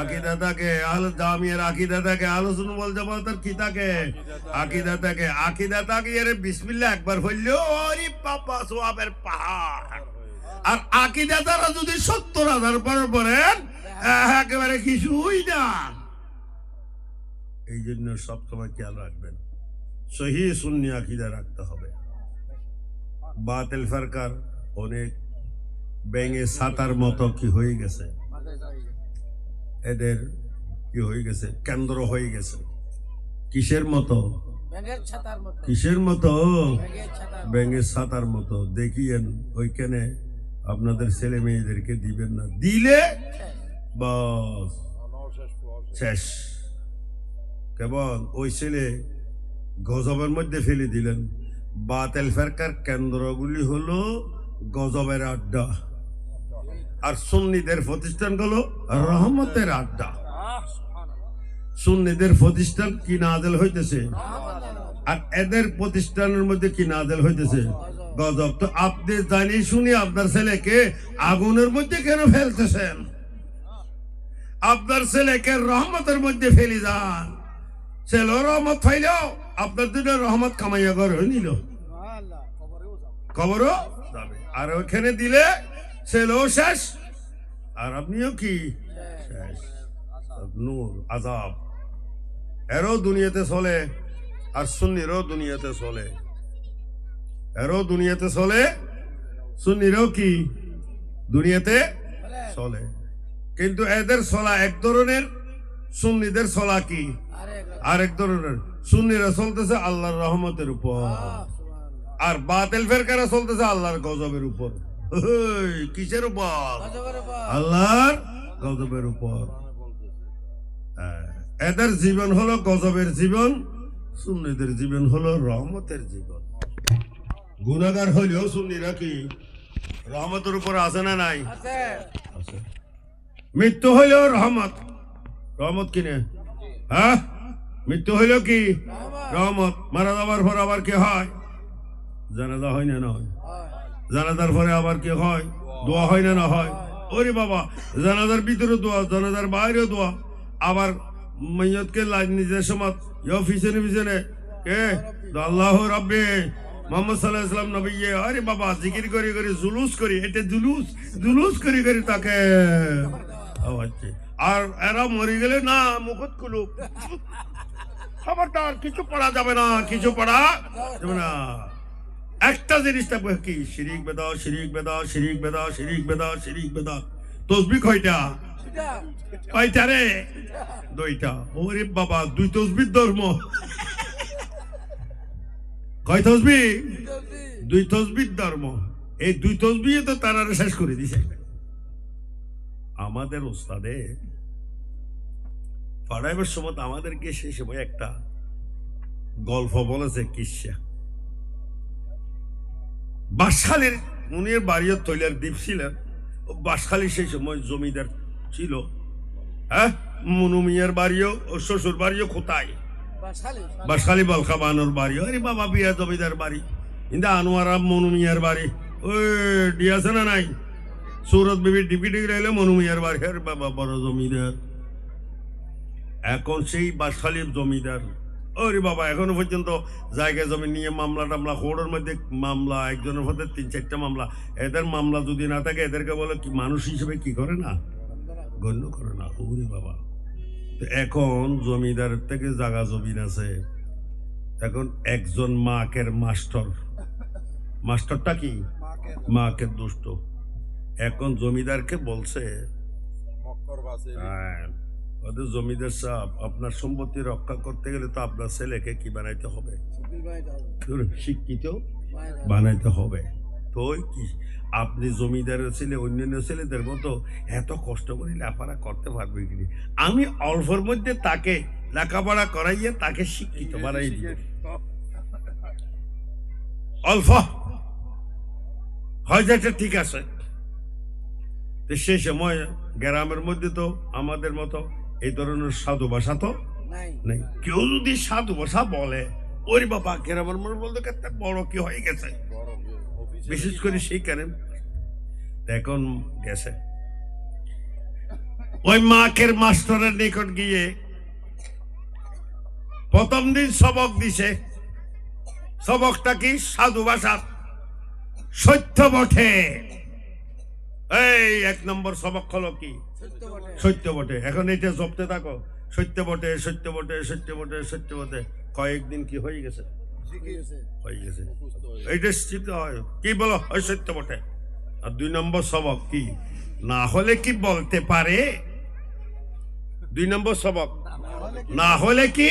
আকীদা থাকে, আহলে জামিয়ার আকীদা থাকে, আহলে সুন্নাত ওয়াল জামাতের কি থাকে, আকীদা থাকে। আকীদা থাকে এর বিসমিল্লাহ একবার হইলেও ওরে বাবা সওয়াবের পাহাড়। আর আকীদা দ্বারা যদি 70,000 পড়েন একেবারে কিছুই না। এই জন্য সবসময় খেয়াল রাখবেন, সহি সুন্নি আকীদা রাখতে হবে। বাতিল ফিরকার অনেক ব্যাঙে ছাতার মতো কি হয়ে গেছে, এদের কি হয়ে গেছে, কেন্দ্র হয়ে গেছে। কিসের মতো, কিসের মতো, ব্যাঙের ছাতার মতো। দেখিয়েন ওইখানে আপনাদের ছেলে মেয়েদেরকে দিবেন না, দিলে বাস শেষ। কেবল ওই ছেলে গজবের মধ্যে ফেলে দিলেন। বাতিল ফিরকার কেন্দ্রগুলি হলো গজবের আড্ডা, আর সুন্নিদের প্রতিষ্ঠান হলো রহমতের আড্ডা। সুন্নিদের প্রতিষ্ঠান কি নাজেল হইতেছে, আর এদের প্রতিষ্ঠানের মধ্যে কি নাজেল হইতেছে, গজব। তো আপনি জানি শুনি আপনার ছেলেকে আগুনের মধ্যে কেন ফেলতেছেন? আপনার ছেলেকে রহমতের মধ্যে ফেলে যান। ছেলে রহমত ফাইলেও আপনার দুটো রহমত কামাইয়া ঘর নিল, খবরও যাবে। আর ওখানে দিলে ছেলেও শেষ, আর আপনিও কি শেষ। নূর আযাব এরও দুনিয়াতে চলে, আর সুন্নিরও দুনিয়াতে চলে। এরও দুনিয়াতে চলে, সুন্নিরও কি দুনিয়াতে চলে। কিন্তু এদের চলা এক ধরনের, সুন্নিদের চলা কি আরেক ধরনের। সুন্নিরা চলতেছে আল্লাহর রহমতের উপর, আর বাতিল ফিরকারা চলতেছে আল্লাহর গজবের উপর। কিসের উপর? আল্লাহর গজবের উপর। এদের জীবন হলো গজবের জীবন, সুন্নিদের জীবন হলো রহমতের জীবন। গুনাহগার হইলেও সুন্নিরা কি রহমতের উপর আছে না নাই? আছে। মৃত্যু হইলেও রহমত, রহমত কিনে, হ্যাঁ মৃত্যু হইলেও কি রহমত। মারা যাবার পর আবার কি হয়? জানাজা হয় না, নয়? জানাজার পরে আবার কি হয়? দোয়া হয় না, না হয়? ওরে বাবা, জানাজার ভিতরে দোয়া, জানাজার বাইরে দোয়া। আবার মাইয়তকে নিজের সমাজ পিছনে পিছনে কে আল্লাহ রাব্বি মোহাম্মদ সাল্লাল্লাহু আলাইহি ওয়াসাল্লাম নবী আরে বাবা জিকির করে করে জুলুস করি এটা জুলুস করে করে তাকে আওয়াজে আর এরা মরে গেলে না মুখত খুলু খবরদার কিছু পড়া যাবে না কিছু পড়া যাবে না একটা জিনিস থাকবে কি শিরিক বেদাত শিরিক বেদাত শিরিক বেদাত শিরিক বেদাত শিরিক বেদাত তাসবিহ কয়টা কয়টা রে দুইটা ওরে বাবা দুই তাসবিহ ধর্ম কয় তাসবিহ দুই তাসবিহ ধর্ম এই দুই তাসবিহ তো তারা শেষ করে দিছে আমাদের ওস্তাদে পড়াইবার সময় আমাদেরকে সেই সময় একটা গল্প বলেছে কিসা বাঁশখালীর মুনির বাড়িও তৈলার দ্বীপ ছিলেন বাঁশখালী সেই সময় জমিদার ছিল হ্যাঁ মনু মিয়ার বাড়িও ও শ্বশুর বাড়িও কোথায় বাঁশখালী বলখা বানোর বাড়িও আরে বাবা বিয়া জমিদার বাড়ি কিন্তু আনোয়ারা মনু মিয়ার বাড়ি ওই ডিয়াছে না নাই সুরত বিবি ডিপিটি রইলে মনু মিয়ার বাড়ি আরে বাবা বড় জমিদার এখন সেই বাঁশখালীর জমিদার ওরে বাবা এখনো পর্যন্ত জায়গা জমি নিয়ে মামলা টামলা কোর্টের মধ্যে মামলা একজনের মধ্যে 3-4টা মামলা এদের মামলা যদি না থাকে এদেরকে বলে কি মানুষ হিসেবে কি করে না গণ্য করে না ওরে বাবা তো এখন জমিদারের থেকে জায়গা জমিন আছে এখন একজন মাকের মাস্টারটা কি মাকের দুষ্ট এখন জমিদারকে বলছে ওদের জমিদার সাহেব আপনার সম্পত্তি রক্ষা করতে গেলে তো আপনার ছেলেকে কি বানাইতে হবে শিক্ষিত বানাইতে হবে তো কি আপনি জমিদারের ছেলে অন্যান্য ছেলেদের মতো এত কষ্ট করে লেখাপড়া করতে পারবে কি আমি অল্পের মধ্যে তাকে লেখাপড়া করাইয়ে তাকে শিক্ষিত বানাই দিই অল্প হয়তো ঠিক আছে সেই সময় গ্রামের মধ্যে তো আমাদের মতো এই ধরনের সাধু ভাষা তো নেই কেউ যদি সাধু ভাষা বলে ওরে বাবা গ্রামের মানুষ বলতে একটা বড় কি হয়ে গেছে বিশেষ করে সেইখানে এখন গেছে ওই মাকের মাস্টারের নিকট গিয়ে প্রথম দিন সবক দিছে সবকটা কি সাধু ভাষা সত্য বটে এই 1 নম্বর সবক হলো কি সত্য বটে এখন এটা জপতে থাকো সত্য বটে সত্য বটে সত্য বটে সত্য বটে কয়েকদিন কি হয়ে গেছে এইটা স্থিত হয় কি বলো ওই সত্য বটে আর 2 নম্বর সবক কি না হলে কি বলতে পারে 2 নম্বর সবক না হলে কি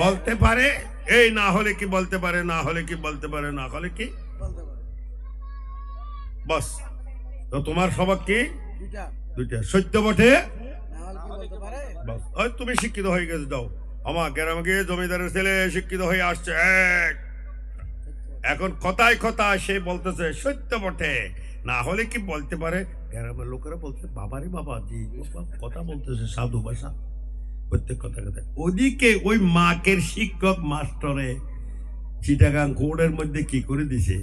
বলতে পারে এই না হলে কি বলতে পারে না হলে কি বলতে পারে না হলে কি বাস তো তোমার সবক কি দুইটা সত্য বটে তুমি শিক্ষিত হয়ে গেছে যাও আমার গ্রামে জমিদারের ছেলে শিক্ষিত হয়ে আসছে এখন কথায় সে বলতেছে সত্য বটে না হলে কি বলতে পারে গ্রামের লোকেরা বলছে বাবারে বাবা জি কথা বলতেছে সাধু ভাষা প্রত্যেক কথা ওদিকে ওই মাকের শিক্ষক মাস্টারে চিটাগাং কোর্টের মধ্যে কি করে দিছে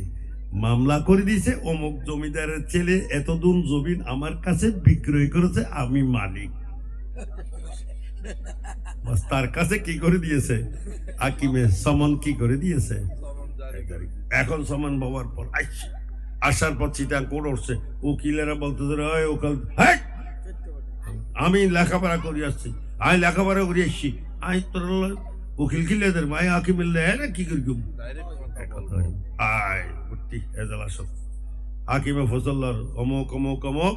মামলা করে দিয়েছে অমুক জমিদারের ছেলে এতদিন জমিন আমার কাছে বিক্রয় করেছে আমি মালিক তার কাছে কি করে দিয়েছে হাকিমে সমন কি করে দিয়েছে এখন সমন বাবার পর আসার পর চিটাং কোর্ট উঠছে উকিলেরা বলতেছে আমি লেখাপড়া করে আসছি আমি লেখাপড়া করে আসছি আমি তোর উকিল কিলেদের মাই হাকিমের কি করি হাকিমে ফজল্লার অমুক অমুক অমুক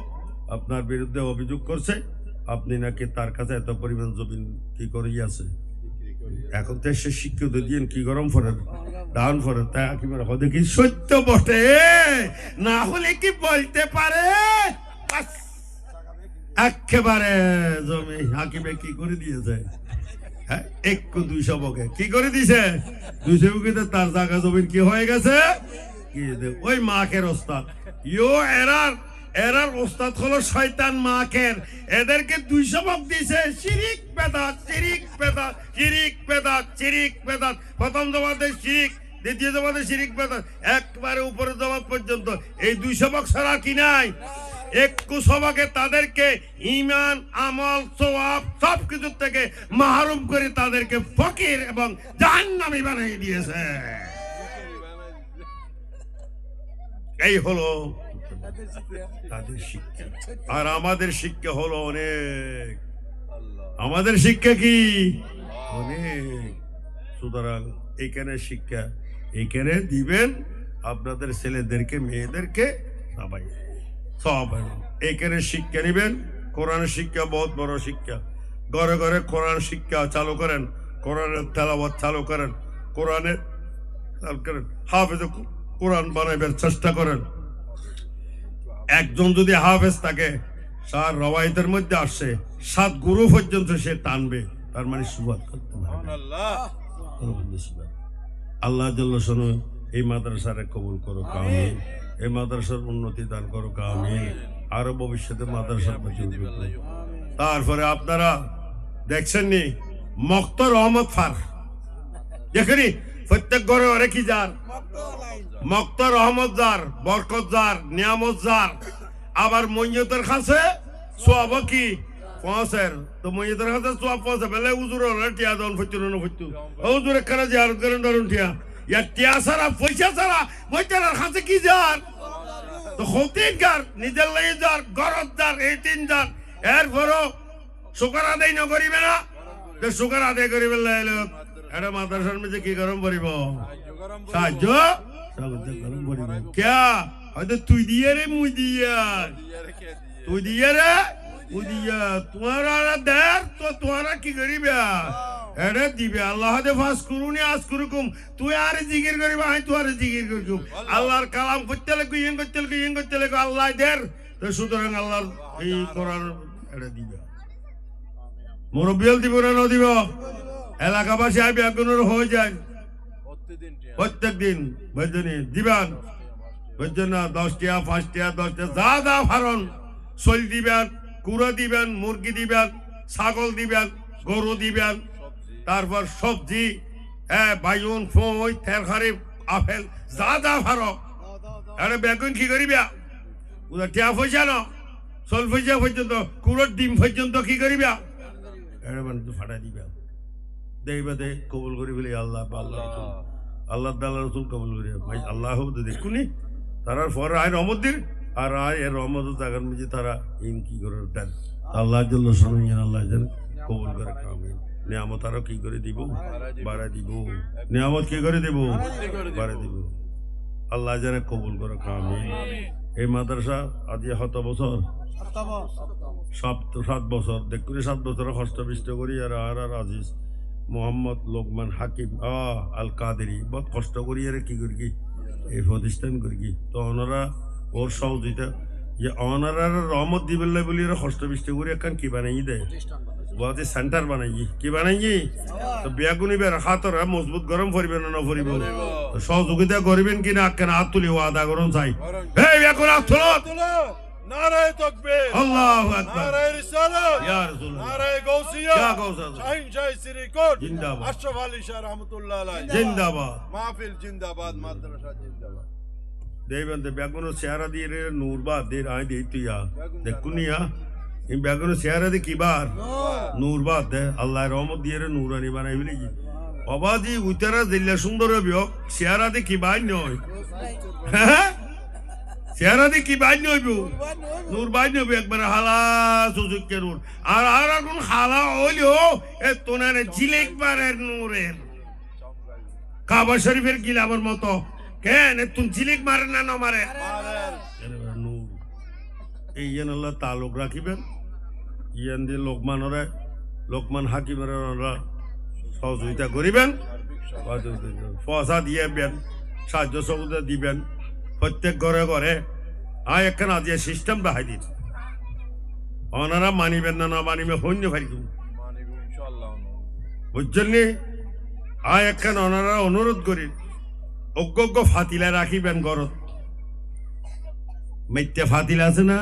আপনার বিরুদ্ধে অভিযোগ করছে আপনি নাকি তার কাছে এত পরিমাণ জমিন কি করিয়াছে এখন তো সে শিক্ষিত দিন কি গরম ফরেন ডাউন ফরেন তাই হাকিমের হদে কি সত্য বটে না হলে কি বলতে পারে একেবারে জমি হাকিমে কি করে দিয়েছে একটু 200 বকে কি করে দিছে 200 বকে তার জায়গা জমিন কি হয়ে গেছে কি ওই মাকের ওস্তাদ এরার ওস্তাদ হলো শয়তান মাকের এদেরকে 200 বক দিছে শিরিক বেদাত শিরিক বেদাত শিরিক বেদাত শিরিক বেদাত প্রথম জবাবে শিরিক দ্বিতীয় জবাবে শিরিক বেদাত একবারে উপরে জবাব পর্যন্ত এই 200 বক ছাড়া কি নাই একটু সবাকে তাদেরকে ঈমান আমল সওয়াব সবকিছু থেকে মাহরুম করে তাদেরকে ফকির এবং জাহান্নামী বানিয়ে দিয়েছে এই হলো তাদের শিক্ষা। আর আমাদের শিক্ষা হলো অনেক, আমাদের শিক্ষা কি অনেক। সুতরাং এখানে শিক্ষা এখানে দিবেন আপনাদের ছেলেদেরকে মেয়েদেরকে সবাই সব এখানে শিক্ষা নিবেন। কোরআন শিক্ষা বহুত বড় শিক্ষা। ঘরে ঘরে কোরআন শিক্ষা চালু করেন, কোরআনের তেলাওয়াত চালু করেন, কোরআনের হাফেজ কোরআন বানাইবার চেষ্টা করেন। একজন যদি হাফেজ থাকে, সার রওয়ায়েতের মধ্যে আসছে 7 গুরু পর্যন্ত সে টানবে, তার মানে সুবাদ করতে পারবে। আল্লাহ জাল্লা শানু এই মাদ্রাসারে কবুল করো, আমিন। এই মাদ্রাসার উন্নতি দান করো, আমিন। আরো ভবিষ্যতে মাদ্রাসা। তারপরে আপনারা দেখছেন নি মক্ত রহমত ফার দেখেনি প্রত্যেক ঘরে ঘরে কি যার মক্ত রহমত যার, বরকত যার, নিয়ামত যার। আবার মইয়তের কাছে সোয়াব কি পৌঁছের, তো মইয়তের কাছে সোয়াব পৌঁছে বেলে উজুর টিয়া দন ফইতু ন ফইতু উজুর একখানা জিয়ারত করেন ধরুন টিয়া ইয়া টিয়া ছাড়া পয়সা ছাড়া মইয়তের কাছে কি যার, তো হতিন গার নিজের লাগে যার, গরত যার, এই তিন যার। এরপরও শুকর আদায় নকরিবে না, তো শুকর আদায় করিবে লাইলো এটা মাদ্রাসার মধ্যে কি গরম পড়িব সাহায্য গরম পড়িব ক্যা হয়তো তুই দিয়ে রে মুই দিয়া, তুই দিয়ে রে মুই দিয়া, তোমার দের তো তোমারা কি করিবে এটা দিবে। আল্লাহ দে ফাস করুনি আজ করুকুম, তুই আর জিকির করিবা আমি তুই আর জিকির করিকুম। আল্লাহর কালাম করতে লাগবে, ইং করতে লাগবে, ইং করতে লাগবে, আল্লাহ দের। তো সুতরাং আল্লাহর এই কোরআন এটা দিবে। মুরব্বিয়াল দিব না ন দিব, এলাকাবাসী আইবে একজনের হয়ে যায় প্রত্যেক দিন বুঝছেন দিবেন, বুঝছেন না 10 টিয়া 5 টিয়া 10 টিয়া যা যা ফারন চল দিবেন, কুড়ো দিবেন, মুরগি দিবেন, ছাগল দিবেন, গরু দিবেন। তারপর সবজি বাইগুন ফই তেরখারি আপেল যা যা ফারো আরে বেগুন কি করিবা ওটা টিয়া পয়সা ন চল পয়সা পর্যন্ত কুড়োর ডিম পর্যন্ত কি করিবা এটা মানে ফাটাই দিবা। দেখবে দে কবুল করি বলে আল্লাহ আল্লাহ আল্লাহ তাআলা রাসূল কবুল করি ভাই আল্লাহ দেখুনি তারার পরে আয় রহমত দিন আর আয় এর রহমত জাগার মধ্যে তারা ইন কি করে দেন আল্লাহ জন্য শুনুন আল্লাহ যেন কবুল করে আমিন। নিয়ামত আরো কি করে দিব বাড়াই দিব, নিয়ামত কি করে দিব বাড়াই দিব, আল্লাহ যেন কবুল করে আমিন। এই মাদ্রাসা আজ কত বছর 7 বছর দেখুন 7 বছর হস্তবিষ্ট করি আর আর আজিজ মোহাম্মদ লোকমান হাকিম আল কাদেরি বহুত কষ্ট করি আর কি করি এই প্রতিষ্ঠান করি তো ওনারা ওর সহযোগিতা যে ওনারা রহমত দিবেন বলি হস্তবিষ্ট করি এখন কি বানাই দেয় গুয়াহাটি সেন্টার বানাই কি বানাই তো বেগুনি বের হাতর মজবুত গরম ফরিবেন না ফরিব সহযোগিতা করবেন কিনা কেন হাত তুলি আদা গরম চাই এই বেগুন হাত তুলো নারায়ে তাকবীর আল্লাহু আকবার নারায়ে রিসালাত ইয়া রাসূলুল্লাহ নারায়ে গাউসিয়া ইয়া গাউসিয়া শাহিন শাহ শ্রীকোট জিন্দাবাদ আশরাফ আলী শাহ রাহমাতুল্লাহ আলাইহি জিন্দাবাদ মাহফিল জিন্দাবাদ মাদ্রাসা জিন্দাবাদ দেবন্তে বেগুন চেহারা দিয়ে নূরবাদ দে আই দেই তুইয়া দেখুনিয়া এই বেগুন চেহারা দি কিবার নূরবাদ দে আল্লাহর রহমত দিয়ে নূরানি বানাই বলি বাবাজি উতারা দিল্লা সুন্দর বিয় চেহারা দি কি বাই নয় হ্যাঁ চেহারা দি কি বাই নইব নূর বাই নইব একবার হালা সুজুকে নূর আর আর কোন হালা হইলো এ তোনারে জিলেক বারের নূরের কাবা শরীফের গিলাবার মতো কেন তুমি জিলেক মারে না না মারে নূর এই যেন আল্লাহ তালুক রাখিবেন ইয়ান দিয়ে লোকমান হাকিমের সহযোগিতা করিবেন পয়সা দিয়েবেন সাহায্য সহযোগিতা দিবেন প্রত্যেক ঘরে ঘরে আয় একখানা দিয়ে সিস্টেম দেখাই দিন ওনারা মানিবেন না না মানিবে হইনি ভাই বুঝছেন নি আয় একখানা ওনারা অনুরোধ করি অজ্ঞ ফাতিলা রাখিবেন ঘরত মেট্টে ফাতিলা আছে না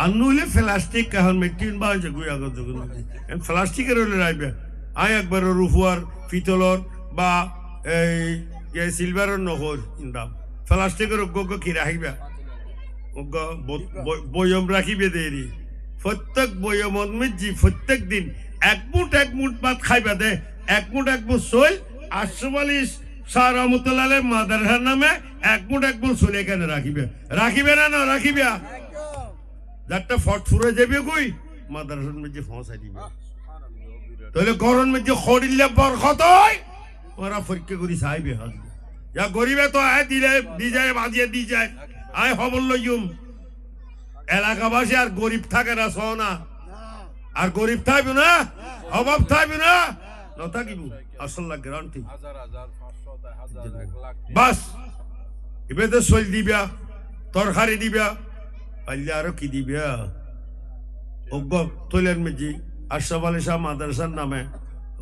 আর নইলে প্লাস্টিক এখন মেট্টি বাজে গুয়া প্লাস্টিকের হলে রাখবে আয় একবার রুফুয়ার পিতলর বা এই সিলভারের নহর দাম প্লাস্টিকের অজ্ঞ কি রাখিবে বয়ম রাখিবে দেরি প্রত্যেক বয়মত মিজি প্রত্যেক দিন এক মুঠ ভাত খাইবে দে এক মুঠ চল 840 শাহ রহমতুল্লাহ আলাইহির মাদ্রাসার নামে এক মুঠ চলে এখানে রাখিবে না রাখিবে যারটা ফট ফুরে যাবে কই মাদ্রাসার মধ্যে পৌঁছাই দিবে তাহলে গরম মধ্যে খড়িলে বরকত হয় ওরা পরীক্ষা করি চাইবে হাজবে যা গরিবে তো আয় দিলে দি যায় বাজিয়ে দি যায় আয় খবর লইম এলাকাবাসী আর গরিব থাকে না সোনা আর গরিব থাকবে না অভাব থাকবে না নথাকিব আসল্লা গ্যারান্টি বাস এবার তো চল দিবা তরকারি দিবা পাইলে আরো কি দিবা অজ্ঞ তৈলের মেজি আশরাফ আলী শাহ মাদ্রাসার নামে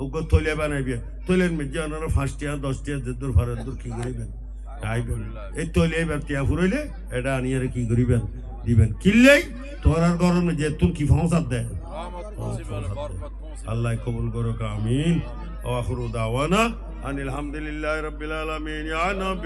অজ্ঞ তৈলে বানাইবে তৈলের মেজি ওনারা 5 টাকা 10 টাকা দূর ফারের দূর কি করিবেন আইবেন এই তৈলে এবার টিয়া ফুরাইলে এটা আনিয়ে কি করিবেন দিবেন কিনলেই তোর আর গরমে যে তুই কি পৌঁছাত দেয় আল্লাহ কবুল করুক আমিন ওয়া আখিরু দাওয়ানা আনিল হামদুলিল্লাহি রাব্বিল আলামিন ইয়া নবী